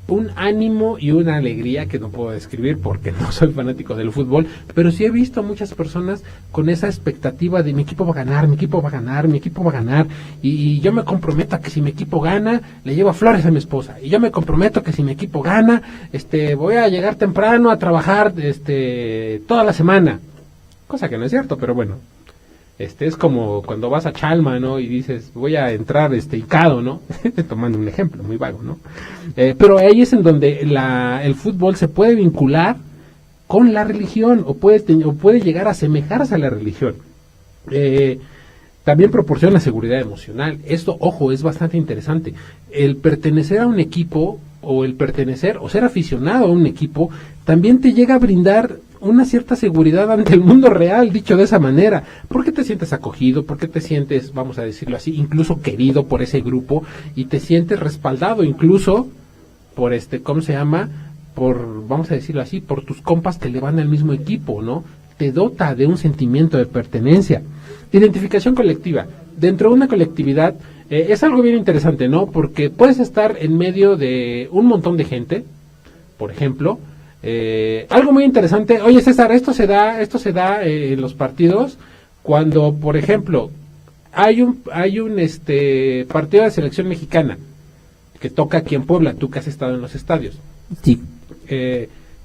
un ánimo y una alegría que no puedo describir porque no soy fanático del fútbol, pero sí he visto a muchas personas con esa expectativa de mi equipo va a ganar, mi equipo va a ganar, mi equipo va a ganar, y yo me comprometo a que si mi equipo gana, le llevo flores a mi esposa, y yo me comprometo que si mi equipo gana, voy a llegar temprano a trabajar toda la semana, cosa que no es cierto, pero bueno. Es como cuando vas a Chalma, ¿no? Y dices, voy a entrar hincado, ¿no? Tomando un ejemplo muy vago, ¿no? Pero ahí es en donde el fútbol se puede vincular con la religión o puede llegar a asemejarse a la religión. También proporciona seguridad emocional. Esto, ojo, es bastante interesante. El pertenecer a un equipo o el pertenecer o ser aficionado a un equipo también te llega a brindar una cierta seguridad ante el mundo real, dicho de esa manera, porque te sientes acogido, porque te sientes, vamos a decirlo así, incluso querido por ese grupo y te sientes respaldado incluso por ¿cómo se llama? Vamos a decirlo así, por tus compas que le van al mismo equipo, ¿no? Te dota de un sentimiento de pertenencia. Identificación colectiva. Dentro de una colectividad es algo bien interesante, ¿no? Porque puedes estar en medio de un montón de gente, por ejemplo. Algo muy interesante, oye César, esto se da en los partidos cuando, por ejemplo, hay un partido de selección mexicana que toca aquí en Puebla, tú que has estado en los estadios. Sí.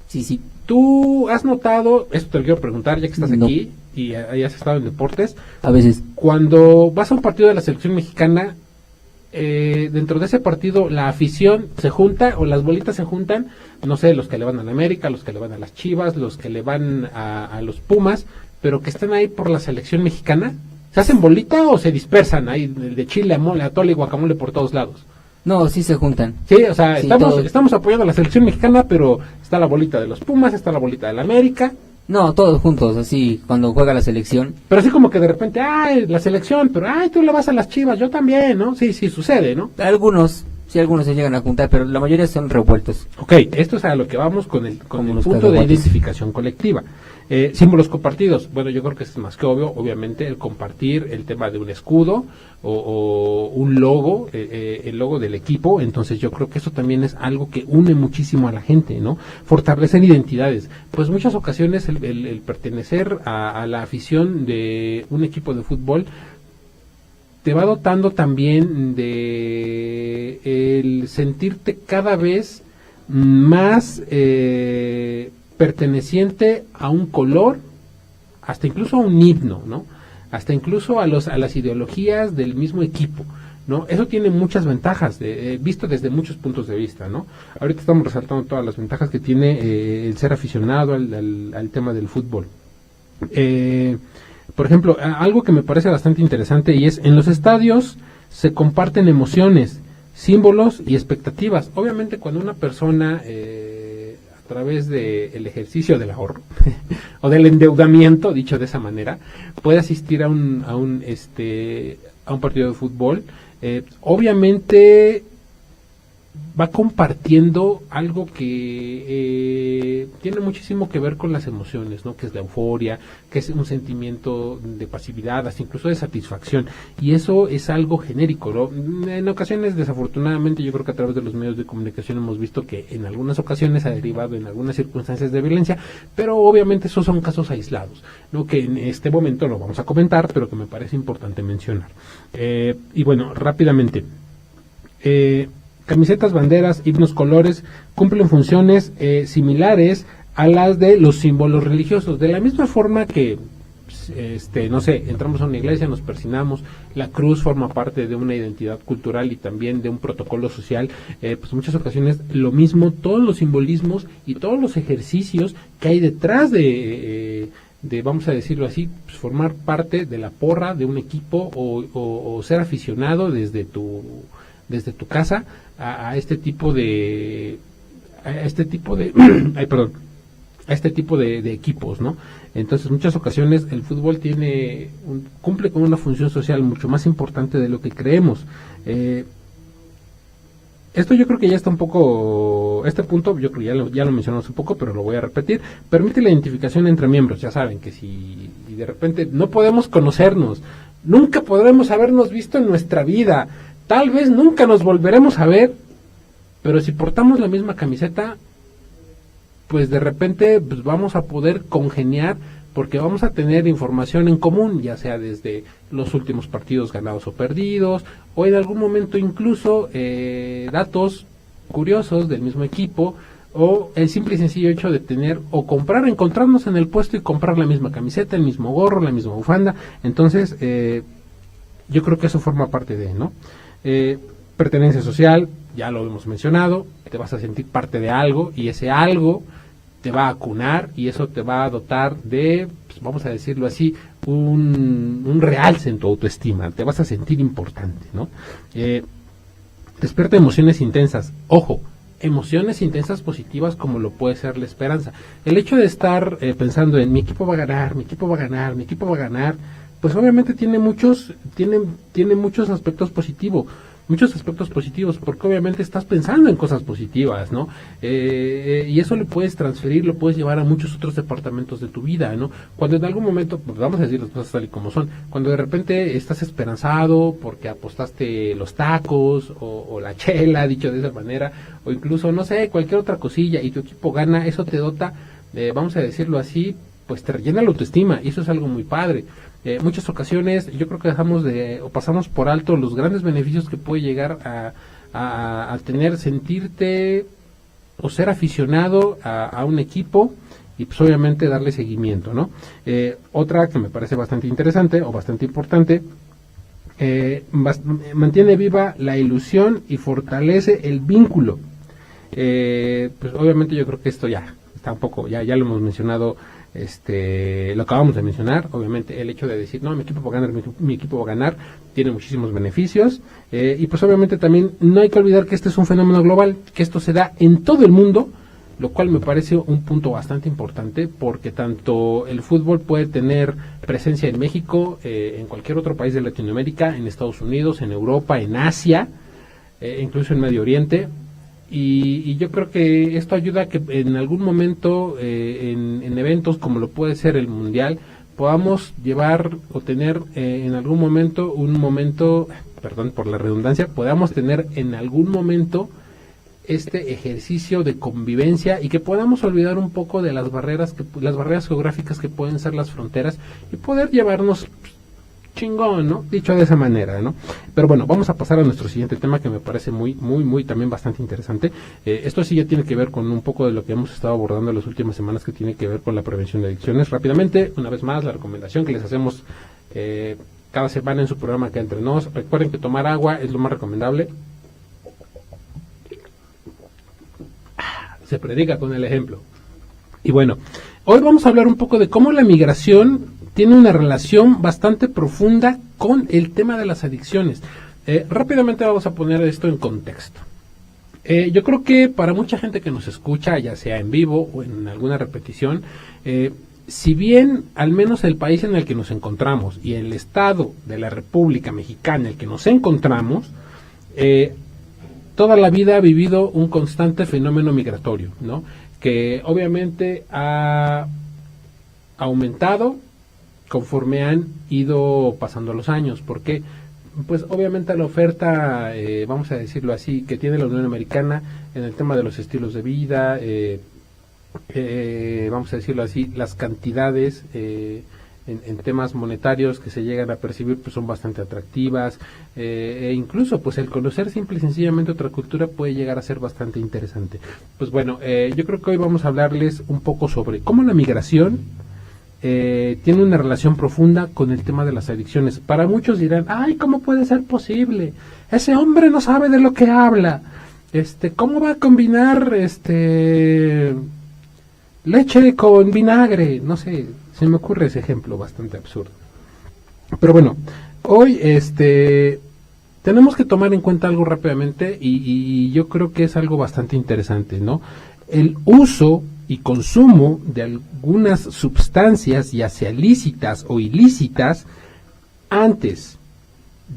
Sí. ¿Tú has notado, esto te lo quiero preguntar ya que estás aquí y has estado en deportes? A veces. Cuando vas a un partido de la selección mexicana, dentro de ese partido la afición se junta o las bolitas se juntan, no sé, los que le van a la América, los que le van a las Chivas, los que le van a los Pumas, pero que están ahí por la selección mexicana, ¿se hacen bolita o se dispersan ahí de chile, mole, atole y guacamole por todos lados? No, sí se juntan. Sí, o sea, sí, estamos apoyando a la selección mexicana, pero está la bolita de los Pumas, está la bolita de la América. No, todos juntos, así, cuando juega la selección. Pero así como que de repente, la selección, pero tú le vas a las Chivas, yo también, ¿no? Sí, sucede, ¿no? Algunos se llegan a juntar, pero la mayoría son revueltos. Ok, esto es a lo que vamos con el punto de identificación colectiva. Símbolos compartidos, bueno, yo creo que es más que obvio, obviamente, el compartir el tema de un escudo o un logo, el logo del equipo. Entonces yo creo que eso también es algo que une muchísimo a la gente, ¿no? Fortalecer identidades, pues muchas ocasiones el pertenecer a la afición de un equipo de fútbol te va dotando también de el sentirte cada vez más perteneciente a un color, hasta incluso a un himno, ¿no? Hasta incluso a las ideologías del mismo equipo, ¿no? Eso tiene muchas ventajas, visto desde muchos puntos de vista, ¿no? Ahorita estamos resaltando todas las ventajas que tiene el ser aficionado al tema del fútbol. Por ejemplo, algo que me parece bastante interesante y es, en los estadios se comparten emociones, símbolos y expectativas. Obviamente cuando una persona a través del ejercicio del ahorro o del endeudamiento, dicho de esa manera, puede asistir a un partido de fútbol, obviamente va compartiendo algo que tiene muchísimo que ver con las emociones, ¿no? Que es la euforia, que es un sentimiento de pasividad, hasta incluso de satisfacción, y eso es algo genérico, ¿no? En ocasiones, desafortunadamente, yo creo que a través de los medios de comunicación hemos visto que en algunas ocasiones ha derivado en algunas circunstancias de violencia, pero obviamente esos son casos aislados, ¿no? Que en este momento lo vamos a comentar, pero que me parece importante mencionar. Y bueno, rápidamente, camisetas, banderas, himnos, colores cumplen funciones similares a las de los símbolos religiosos. De la misma forma que, no sé, entramos a una iglesia, nos persinamos, la cruz forma parte de una identidad cultural y también de un protocolo social, pues en muchas ocasiones lo mismo, todos los simbolismos y todos los ejercicios que hay detrás de vamos a decirlo así, pues formar parte de la porra de un equipo o ser aficionado desde tu casa a este tipo de equipos, ¿no? Entonces, en muchas ocasiones el fútbol cumple con una función social mucho más importante de lo que creemos. Esto yo creo que ya está un poco, este punto yo creo que ya lo mencionamos un poco, pero lo voy a repetir. Permite la identificación entre miembros. Ya saben que si de repente no podemos conocernos, nunca podremos habernos visto en nuestra vida, tal vez nunca nos volveremos a ver, pero si portamos la misma camiseta, pues de repente pues vamos a poder congeniar porque vamos a tener información en común, ya sea desde los últimos partidos ganados o perdidos, o en algún momento incluso datos curiosos del mismo equipo, o el simple y sencillo hecho de tener o comprar, encontrarnos en el puesto y comprar la misma camiseta, el mismo gorro, la misma bufanda. Entonces yo creo que eso forma parte de, ¿no? Pertenencia social, ya lo hemos mencionado, te vas a sentir parte de algo y ese algo te va a acunar y eso te va a dotar de, pues, vamos a decirlo así, un realce en tu autoestima, te vas a sentir importante, ¿no? Despierta emociones intensas, ojo, emociones intensas positivas como lo puede ser la esperanza. El hecho de estar pensando en mi equipo va a ganar, mi equipo va a ganar, mi equipo va a ganar, pues obviamente tiene muchos aspectos positivos, porque obviamente estás pensando en cosas positivas, ¿no? Y eso lo puedes transferir, lo puedes llevar a muchos otros departamentos de tu vida, ¿no? Cuando en algún momento, pues vamos a decir las cosas tal y como son, cuando de repente estás esperanzado porque apostaste los tacos o la chela, dicho de esa manera, o incluso, no sé, cualquier otra cosilla y tu equipo gana, eso te dota, vamos a decirlo así, pues te rellena la autoestima y eso es algo muy padre. Muchas ocasiones yo creo que pasamos por alto los grandes beneficios que puede llegar a tener, sentirte o ser aficionado a un equipo y pues obviamente darle seguimiento, ¿no? Otra que me parece bastante interesante o bastante importante, mantiene viva la ilusión y fortalece el vínculo. Pues obviamente yo creo que esto ya está un poco, ya lo hemos mencionado, lo acabamos de mencionar. Obviamente el hecho de decir, no, mi equipo va a ganar, mi equipo va a ganar, tiene muchísimos beneficios, y pues obviamente también no hay que olvidar que este es un fenómeno global, que esto se da en todo el mundo, lo cual me parece un punto bastante importante, porque tanto el fútbol puede tener presencia en México, en cualquier otro país de Latinoamérica, en Estados Unidos, en Europa, en Asia, incluso en Medio Oriente. Y yo creo que esto ayuda a que en algún momento, en eventos como lo puede ser el Mundial, podamos llevar o tener en algún momento perdón por la redundancia, podamos tener en algún momento este ejercicio de convivencia y que podamos olvidar un poco de las barreras geográficas que pueden ser las fronteras y poder llevarnos chingón, ¿no? Dicho de esa manera, ¿no? Pero bueno, vamos a pasar a nuestro siguiente tema que me parece muy también bastante interesante. Esto sí ya tiene que ver con un poco de lo que hemos estado abordando en las últimas semanas, que tiene que ver con la prevención de adicciones. Rápidamente, una vez más, la recomendación que les hacemos cada semana en su programa Que Entre Nos. Recuerden que tomar agua es lo más recomendable. Se predica con el ejemplo. Y bueno, hoy vamos a hablar un poco de cómo la migración tiene una relación bastante profunda con el tema de las adicciones. Rápidamente vamos a poner esto en contexto. Yo creo que para mucha gente que nos escucha, ya sea en vivo o en alguna repetición, si bien al menos el país en el que nos encontramos y el estado de la República Mexicana en el que nos encontramos, toda la vida ha vivido un constante fenómeno migratorio, ¿no? Que obviamente ha aumentado conforme han ido pasando los años. ¿Por qué? Pues obviamente la oferta, vamos a decirlo así, que tiene la Unión Americana en el tema de los estilos de vida, vamos a decirlo así, las cantidades en temas monetarios que se llegan a percibir pues son bastante atractivas, e incluso pues el conocer simple y sencillamente otra cultura puede llegar a ser bastante interesante. Pues bueno, yo creo que hoy vamos a hablarles un poco sobre cómo la migración tiene una relación profunda con el tema de las adicciones. Para muchos dirán, ay, ¿cómo puede ser posible? Ese hombre no sabe de lo que habla. ¿Cómo va a combinar leche con vinagre? No sé, se me ocurre ese ejemplo bastante absurdo. Pero bueno, hoy tenemos que tomar en cuenta algo rápidamente y yo creo que es algo bastante interesante, ¿no? El uso y consumo de algunas sustancias, ya sea lícitas o ilícitas, antes,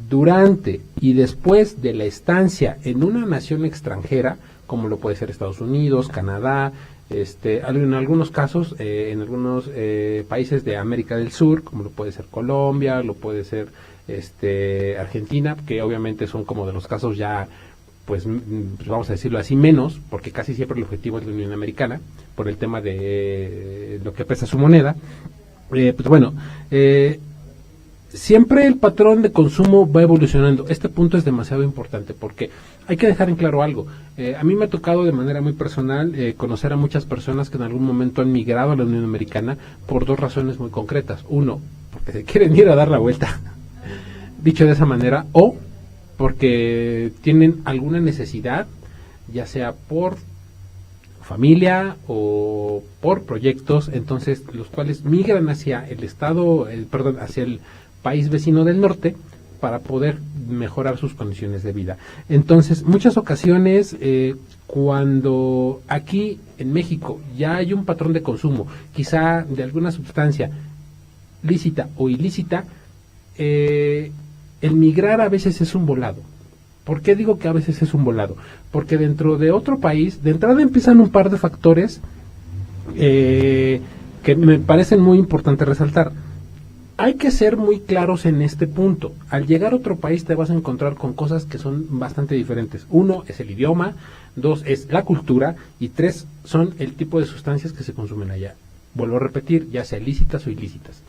durante y después de la estancia en una nación extranjera, como lo puede ser Estados Unidos, Canadá, en algunos casos, en algunos países de América del Sur, como lo puede ser Colombia, lo puede ser Argentina, que obviamente son como de los casos ya pues vamos a decirlo así, menos, porque casi siempre el objetivo es la Unión Americana, por el tema de lo que pesa su moneda. Pues bueno, siempre el patrón de consumo va evolucionando. Este punto es demasiado importante porque hay que dejar en claro algo. A mí me ha tocado de manera muy personal conocer a muchas personas que en algún momento han migrado a la Unión Americana por dos razones muy concretas. Uno, porque se quieren ir a dar la vuelta, dicho de esa manera, o porque tienen alguna necesidad, ya sea por familia o por proyectos, entonces los cuales migran hacia el estado, hacia el país vecino del norte para poder mejorar sus condiciones de vida. Entonces, muchas ocasiones, cuando aquí en México ya hay un patrón de consumo, quizá de alguna sustancia lícita o ilícita, el migrar a veces es un volado. ¿Por qué digo que a veces es un volado? Porque dentro de otro país, de entrada empiezan un par de factores que me parecen muy importantes resaltar. Hay que ser muy claros en este punto. Al llegar a otro país te vas a encontrar con cosas que son bastante diferentes. Uno es el idioma, dos es la cultura y tres son el tipo de sustancias que se consumen allá. Vuelvo a repetir, ya sea lícitas o ilícitas.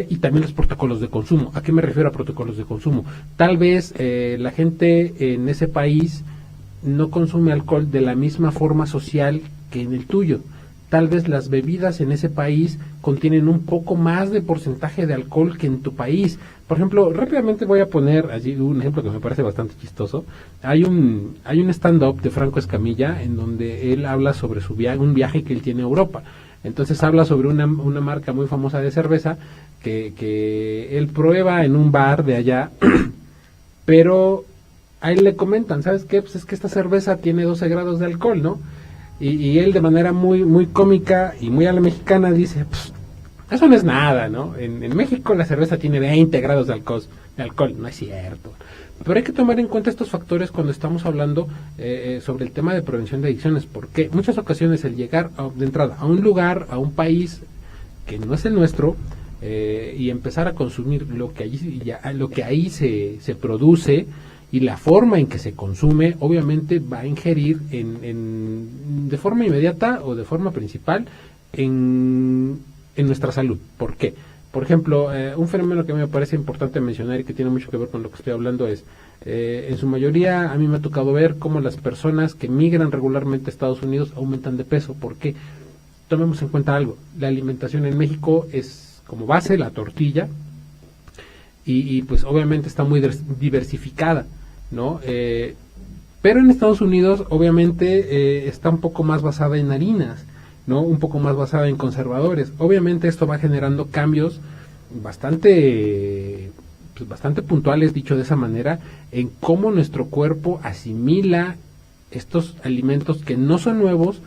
Y también los protocolos de consumo. ¿A qué me refiero a protocolos de consumo? Tal vez la gente en ese país no consume alcohol de la misma forma social que en el tuyo. Tal vez las bebidas en ese país contienen un poco más de porcentaje de alcohol que en tu país. Por ejemplo, rápidamente voy a poner allí un ejemplo que me parece bastante chistoso. Hay un stand-up de Franco Escamilla en donde él habla sobre un viaje que él tiene a Europa. Entonces habla sobre una marca muy famosa de cerveza que él prueba en un bar de allá, pero a él le comentan, ¿sabes qué? Pues es que esta cerveza tiene 12 grados de alcohol, ¿no? Y él de manera muy muy cómica y muy a la mexicana dice, pues, eso no es nada, ¿no? En México la cerveza tiene 20 grados de alcohol, no es cierto. Pero hay que tomar en cuenta estos factores cuando estamos hablando sobre el tema de prevención de adicciones, porque muchas ocasiones el llegar de entrada a un lugar, a un país que no es el nuestro, y empezar a consumir lo que ahí se produce y la forma en que se consume, obviamente va a ingerir de forma inmediata o de forma principal en nuestra salud. ¿Por qué? Por ejemplo, un fenómeno que me parece importante mencionar y que tiene mucho que ver con lo que estoy hablando es, en su mayoría a mí me ha tocado ver cómo las personas que migran regularmente a Estados Unidos aumentan de peso. ¿Por qué? Tomemos en cuenta algo, la alimentación en México es como base la tortilla y pues obviamente está muy diversificada, ¿no? Pero en Estados Unidos obviamente está un poco más basada en harinas, ¿no? Un poco más basada en conservadores. Obviamente esto va generando cambios bastante puntuales, dicho de esa manera, en cómo nuestro cuerpo asimila estos alimentos que no son nuevos,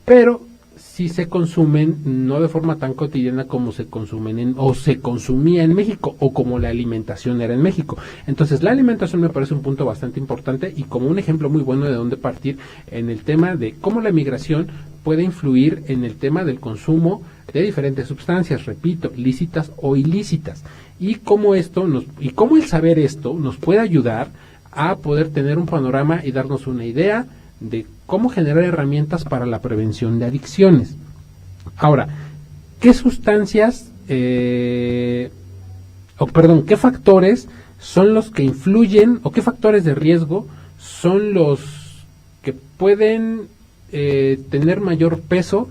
pero sí se consumen no de forma tan cotidiana como se consumen o se consumía en México, o como la alimentación era en México. Entonces la alimentación me parece un punto bastante importante y como un ejemplo muy bueno de dónde partir en el tema de cómo la migración puede influir en el tema del consumo de diferentes sustancias, repito, lícitas o ilícitas, y cómo el saber esto nos puede ayudar a poder tener un panorama y darnos una idea de cómo generar herramientas para la prevención de adicciones. Ahora, ¿qué sustancias, qué factores son los que influyen o qué factores de riesgo son los que pueden tener mayor peso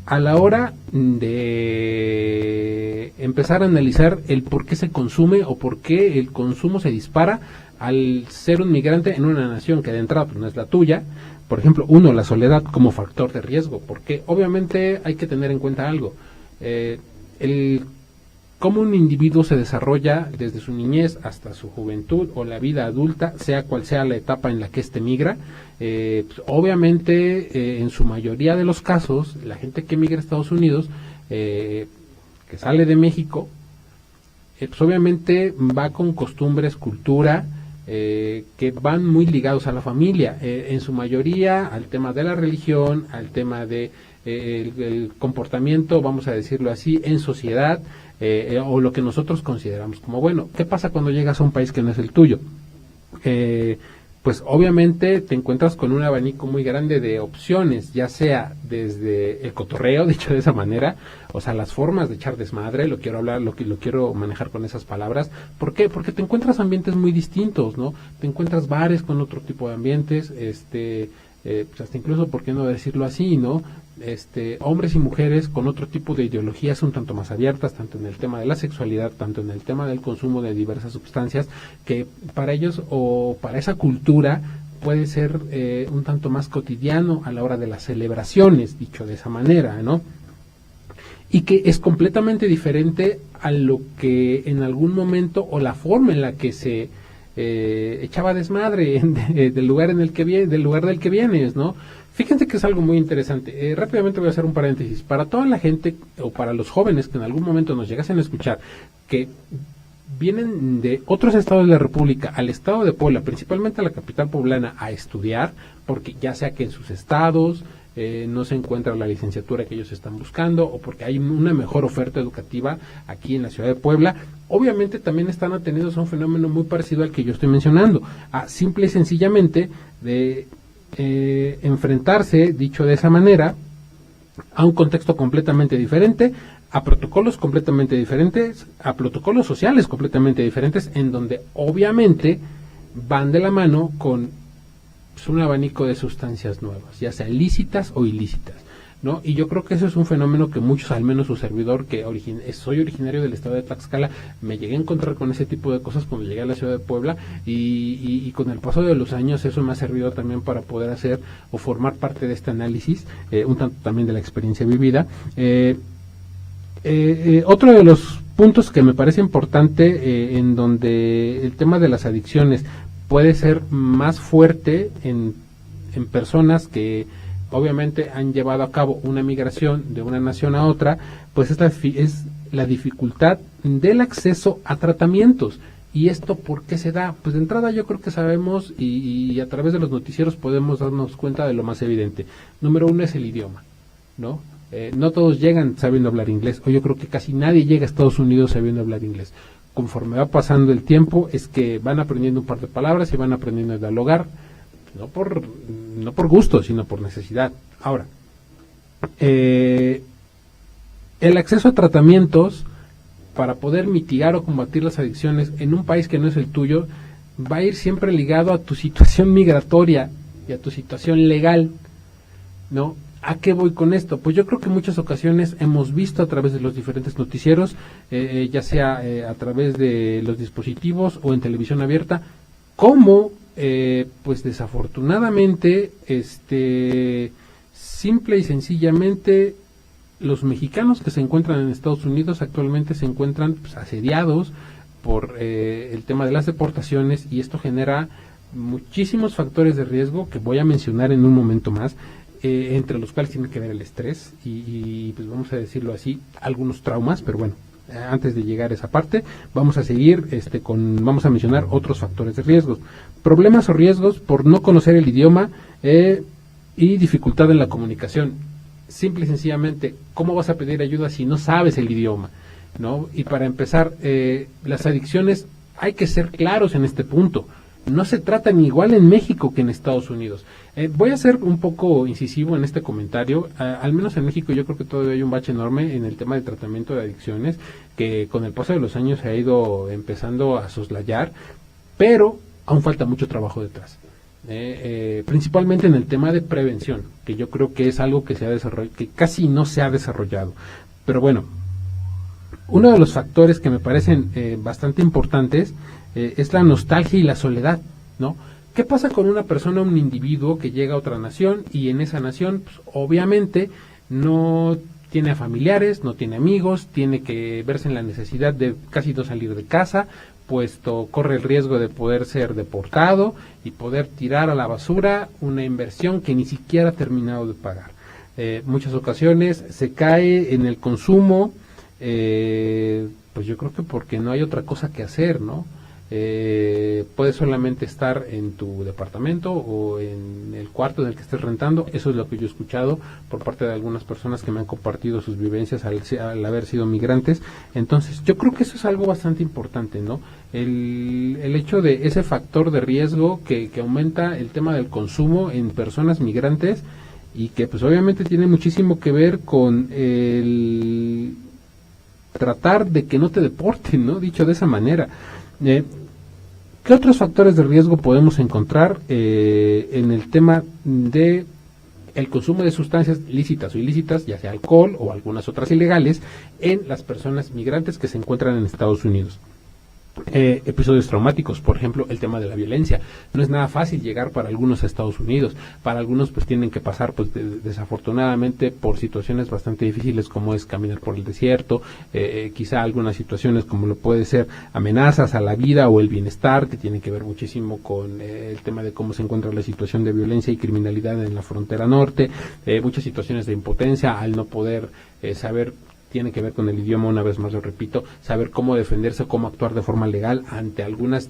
a la hora de empezar a analizar el por qué se consume o por qué el consumo se dispara al ser un migrante en una nación que de entrada pues, no es la tuya? Por ejemplo, la soledad como factor de riesgo, porque obviamente hay que tener en cuenta algo, cómo un individuo se desarrolla desde su niñez hasta su juventud o la vida adulta, sea cual sea la etapa en la que éste migra. Pues, obviamente en su mayoría de los casos la gente que migra a Estados Unidos, que sale de México, pues obviamente va con costumbres, cultura, que van muy ligados a la familia, en su mayoría al tema de la religión, al tema de el comportamiento, vamos a decirlo así, en sociedad, o lo que nosotros consideramos como bueno. ¿Qué pasa cuando llegas a un país que no es el tuyo? pues obviamente te encuentras con un abanico muy grande de opciones, ya sea desde el cotorreo, dicho de esa manera, o sea, las formas de echar desmadre, lo quiero manejar con esas palabras. ¿Por qué? Porque te encuentras ambientes muy distintos, ¿no? Te encuentras bares con otro tipo de ambientes, pues hasta incluso, ¿por qué no decirlo así, no? Hombres y mujeres con otro tipo de ideologías un tanto más abiertas, tanto en el tema de la sexualidad, tanto en el tema del consumo de diversas sustancias, que para ellos o para esa cultura puede ser un tanto más cotidiano a la hora de las celebraciones, dicho de esa manera, ¿no? Y que es completamente diferente a lo que en algún momento, o la forma en la que se echaba desmadre del lugar del que vienes, ¿no? Fíjense que es algo muy interesante. Rápidamente voy a hacer un paréntesis. Para toda la gente, o para los jóvenes que en algún momento nos llegasen a escuchar, que vienen de otros estados de la República al estado de Puebla, principalmente a la capital poblana, a estudiar, porque ya sea que en sus estados no se encuentra la licenciatura que ellos están buscando, o porque hay una mejor oferta educativa aquí en la ciudad de Puebla, obviamente también están atendidos a un fenómeno muy parecido al que yo estoy mencionando, a simple y sencillamente de enfrentarse, dicho de esa manera, a un contexto completamente diferente, a protocolos completamente diferentes, a protocolos sociales completamente diferentes, en donde obviamente van de la mano con un abanico de sustancias nuevas, ya sea lícitas o ilícitas, ¿no? Y yo creo que eso es un fenómeno que muchos, al menos su servidor, que soy originario del estado de Tlaxcala, me llegué a encontrar con ese tipo de cosas cuando llegué a la ciudad de Puebla, y con el paso de los años eso me ha servido también para poder hacer o formar parte de este análisis, un tanto también de la experiencia vivida. Otro de los puntos que me parece importante, en donde el tema de las adicciones puede ser más fuerte en personas que obviamente han llevado a cabo una migración de una nación a otra, pues es la dificultad del acceso a tratamientos. ¿Y esto por qué se da? Pues de entrada yo creo que sabemos, y a través de los noticieros podemos darnos cuenta de lo más evidente. Número uno es el idioma, ¿no? No todos llegan sabiendo hablar inglés, o yo creo que casi nadie llega a Estados Unidos sabiendo hablar inglés. Conforme va pasando el tiempo es que van aprendiendo un par de palabras y van aprendiendo a dialogar, no por gusto, sino por necesidad. Ahora, el acceso a tratamientos para poder mitigar o combatir las adicciones en un país que no es el tuyo va a ir siempre ligado a tu situación migratoria y a tu situación legal, ¿no? ¿A qué voy con esto? Pues yo creo que en muchas ocasiones hemos visto a través de los diferentes noticieros, ya sea a través de los dispositivos o en televisión abierta, cómo pues desafortunadamente simple y sencillamente los mexicanos que se encuentran en Estados Unidos actualmente se encuentran pues, asediados por el tema de las deportaciones, y esto genera muchísimos factores de riesgo que voy a mencionar en un momento más, entre los cuales tiene que ver el estrés y pues vamos a decirlo así, algunos traumas, pero bueno, antes de llegar a esa parte, vamos a seguir vamos a mencionar otros factores de riesgos. Problemas o riesgos por no conocer el idioma y dificultad en la comunicación. Simple y sencillamente, ¿cómo vas a pedir ayuda si no sabes el idioma? ¿No? Y para empezar, las adicciones, hay que ser claros en este punto. No se tratan igual en México que en Estados Unidos. Voy a ser un poco incisivo en este comentario. Al menos en México yo creo que todavía hay un bache enorme en el tema de tratamiento de adicciones, que con el paso de los años se ha ido empezando a soslayar, pero aún falta mucho trabajo detrás. Principalmente en el tema de prevención, que yo creo que es algo que se ha desarrollado, que casi no se ha desarrollado. Pero bueno, uno de los factores que me parecen bastante importantes es la nostalgia y la soledad, ¿no? ¿Qué pasa con una persona, un individuo que llega a otra nación y en esa nación, pues, obviamente, no tiene a familiares, no tiene amigos, tiene que verse en la necesidad de casi no salir de casa, puesto corre el riesgo de poder ser deportado y poder tirar a la basura una inversión que ni siquiera ha terminado de pagar? Muchas ocasiones se cae en el consumo, pues yo creo que porque no hay otra cosa que hacer, ¿no? puedes solamente estar en tu departamento o en el cuarto en el que estés rentando. Eso es lo que yo he escuchado por parte de algunas personas que me han compartido sus vivencias al haber sido migrantes. Entonces yo creo que eso es algo bastante importante, ¿no? El hecho de ese factor de riesgo que aumenta el tema del consumo en personas migrantes, y que pues obviamente tiene muchísimo que ver con el tratar de que no te deporten, ¿no? Dicho de esa manera. ¿Qué otros factores de riesgo podemos encontrar en el tema de el consumo de sustancias lícitas o ilícitas, ya sea alcohol o algunas otras ilegales, en las personas migrantes que se encuentran en Estados Unidos? Episodios traumáticos, por ejemplo, el tema de la violencia. No es nada fácil llegar para algunos a Estados Unidos. Para algunos pues tienen que pasar pues desafortunadamente por situaciones bastante difíciles, como es caminar por el desierto, quizá algunas situaciones como lo puede ser amenazas a la vida o el bienestar, que tienen que ver muchísimo con el tema de cómo se encuentra la situación de violencia y criminalidad en la frontera norte, muchas situaciones de impotencia al no poder saber. Tiene que ver con el idioma, una vez más lo repito, saber cómo defenderse, cómo actuar de forma legal ante algunas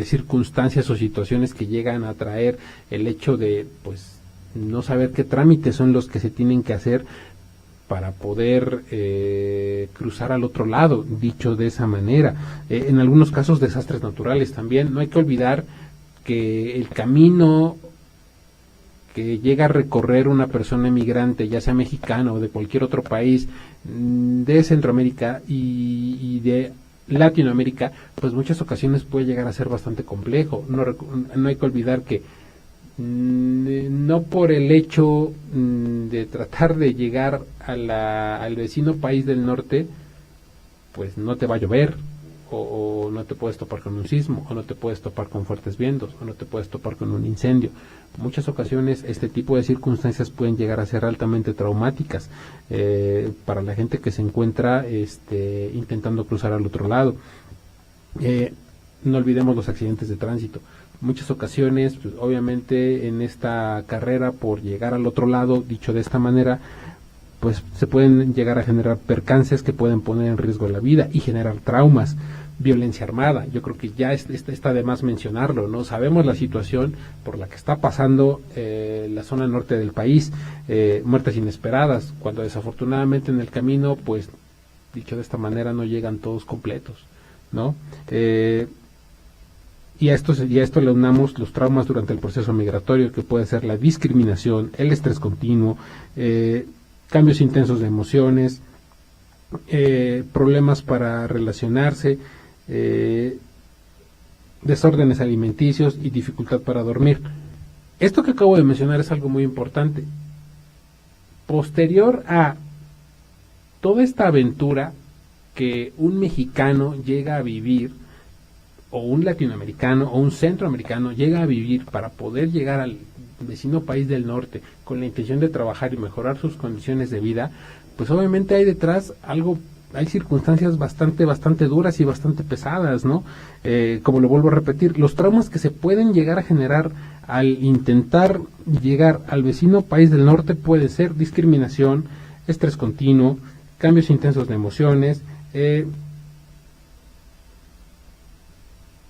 circunstancias o situaciones que llegan a traer el hecho de pues no saber qué trámites son los que se tienen que hacer para poder cruzar al otro lado, dicho de esa manera. En algunos casos desastres naturales también. No hay que olvidar que el camino que llega a recorrer una persona emigrante, ya sea mexicana o de cualquier otro país de Centroamérica y de Latinoamérica, pues muchas ocasiones puede llegar a ser bastante complejo. No hay que olvidar que no por el hecho de tratar de llegar al vecino país del norte, pues no te va a llover, o no te puedes topar con un sismo, o no te puedes topar con fuertes vientos, o no te puedes topar con un incendio. Muchas ocasiones este tipo de circunstancias pueden llegar a ser altamente traumáticas para la gente que se encuentra intentando cruzar al otro lado. No olvidemos los accidentes de tránsito. Muchas ocasiones, pues, obviamente en esta carrera por llegar al otro lado, dicho de esta manera, pues se pueden llegar a generar percances que pueden poner en riesgo la vida y generar traumas. Violencia armada, yo creo que ya está de más mencionarlo, ¿no? Sabemos la situación por la que está pasando la zona norte del país, muertes inesperadas, cuando desafortunadamente en el camino, pues, dicho de esta manera, no llegan todos completos, ¿no? Y a esto le unamos los traumas durante el proceso migratorio, que puede ser la discriminación, el estrés continuo, cambios intensos de emociones, problemas para relacionarse, desórdenes alimenticios y dificultad para dormir. Esto que acabo de mencionar es algo muy importante. Posterior a toda esta aventura que un mexicano llega a vivir, o un latinoamericano o un centroamericano llega a vivir para poder llegar al vecino país del norte con la intención de trabajar y mejorar sus condiciones de vida, pues obviamente hay detrás hay circunstancias bastante duras y bastante pesadas, ¿no? Como lo vuelvo a repetir, los traumas que se pueden llegar a generar al intentar llegar al vecino país del norte puede ser discriminación, estrés continuo, cambios intensos de emociones,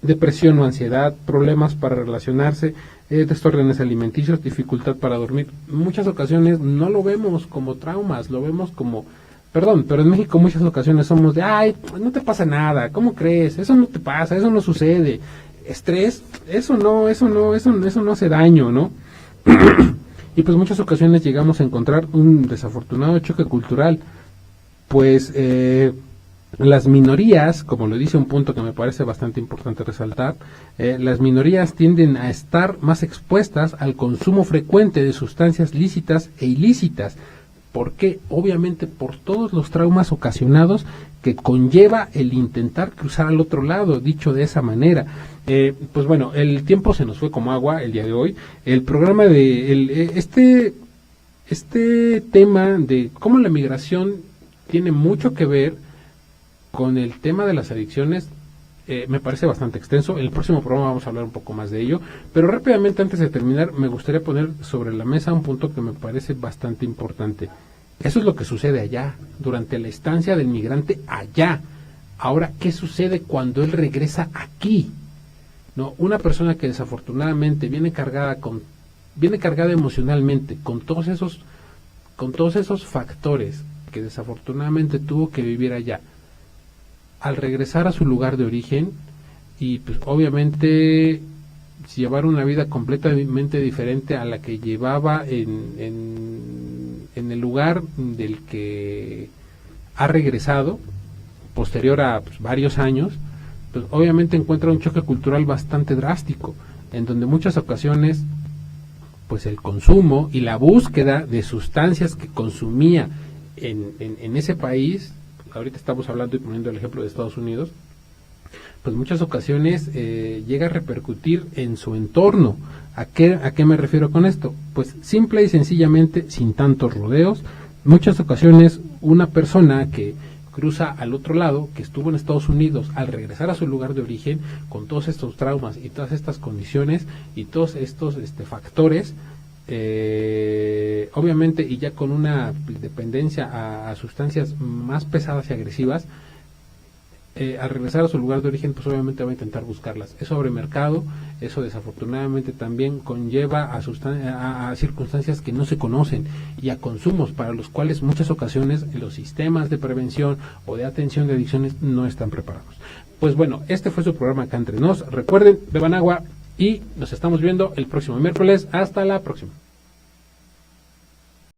depresión o ansiedad, problemas para relacionarse, desórdenes alimenticios, dificultad para dormir. En muchas ocasiones no lo vemos como traumas, lo vemos como, pero en México muchas ocasiones somos de, ay, no te pasa nada, ¿cómo crees? Eso no te pasa, eso no sucede. Estrés, eso no hace daño, ¿no? Y pues muchas ocasiones llegamos a encontrar un desafortunado choque cultural, pues las minorías, como lo dice un punto que me parece bastante importante resaltar, las minorías tienden a estar más expuestas al consumo frecuente de sustancias lícitas e ilícitas. ¿Por qué? Obviamente por todos los traumas ocasionados que conlleva el intentar cruzar al otro lado, dicho de esa manera. Pues bueno, el tiempo se nos fue como agua el día de hoy. El programa de este tema de cómo la migración tiene mucho que ver con el tema de las adicciones, me parece bastante extenso. En el próximo programa vamos a hablar un poco más de ello, pero rápidamente antes de terminar me gustaría poner sobre la mesa un punto que me parece bastante importante. Eso es lo que sucede allá, durante la estancia del migrante allá. Ahora, ¿qué sucede cuando él regresa aquí? No, una persona que desafortunadamente viene cargada emocionalmente con todos esos factores que desafortunadamente tuvo que vivir allá. Al regresar a su lugar de origen y pues obviamente llevar una vida completamente diferente a la que llevaba en el lugar del que ha regresado posterior a pues, varios años, pues obviamente encuentra un choque cultural bastante drástico, en donde muchas ocasiones pues el consumo y la búsqueda de sustancias que consumía en ese país, ahorita estamos hablando y poniendo el ejemplo de Estados Unidos, pues muchas ocasiones llega a repercutir en su entorno. ¿A qué me refiero con esto? Pues simple y sencillamente, sin tantos rodeos, muchas ocasiones una persona que cruza al otro lado, que estuvo en Estados Unidos, al regresar a su lugar de origen, con todos estos traumas y todas estas condiciones y todos estos factores, obviamente, y ya con una dependencia a sustancias más pesadas y agresivas, al regresar a su lugar de origen, pues obviamente va a intentar buscarlas. Es sobremercado, eso desafortunadamente también conlleva a circunstancias que no se conocen y a consumos para los cuales muchas ocasiones los sistemas de prevención o de atención de adicciones no están preparados. Pues bueno, este fue su programa Acá Entre Nos. Recuerden, beban agua y nos estamos viendo el próximo miércoles. Hasta la próxima.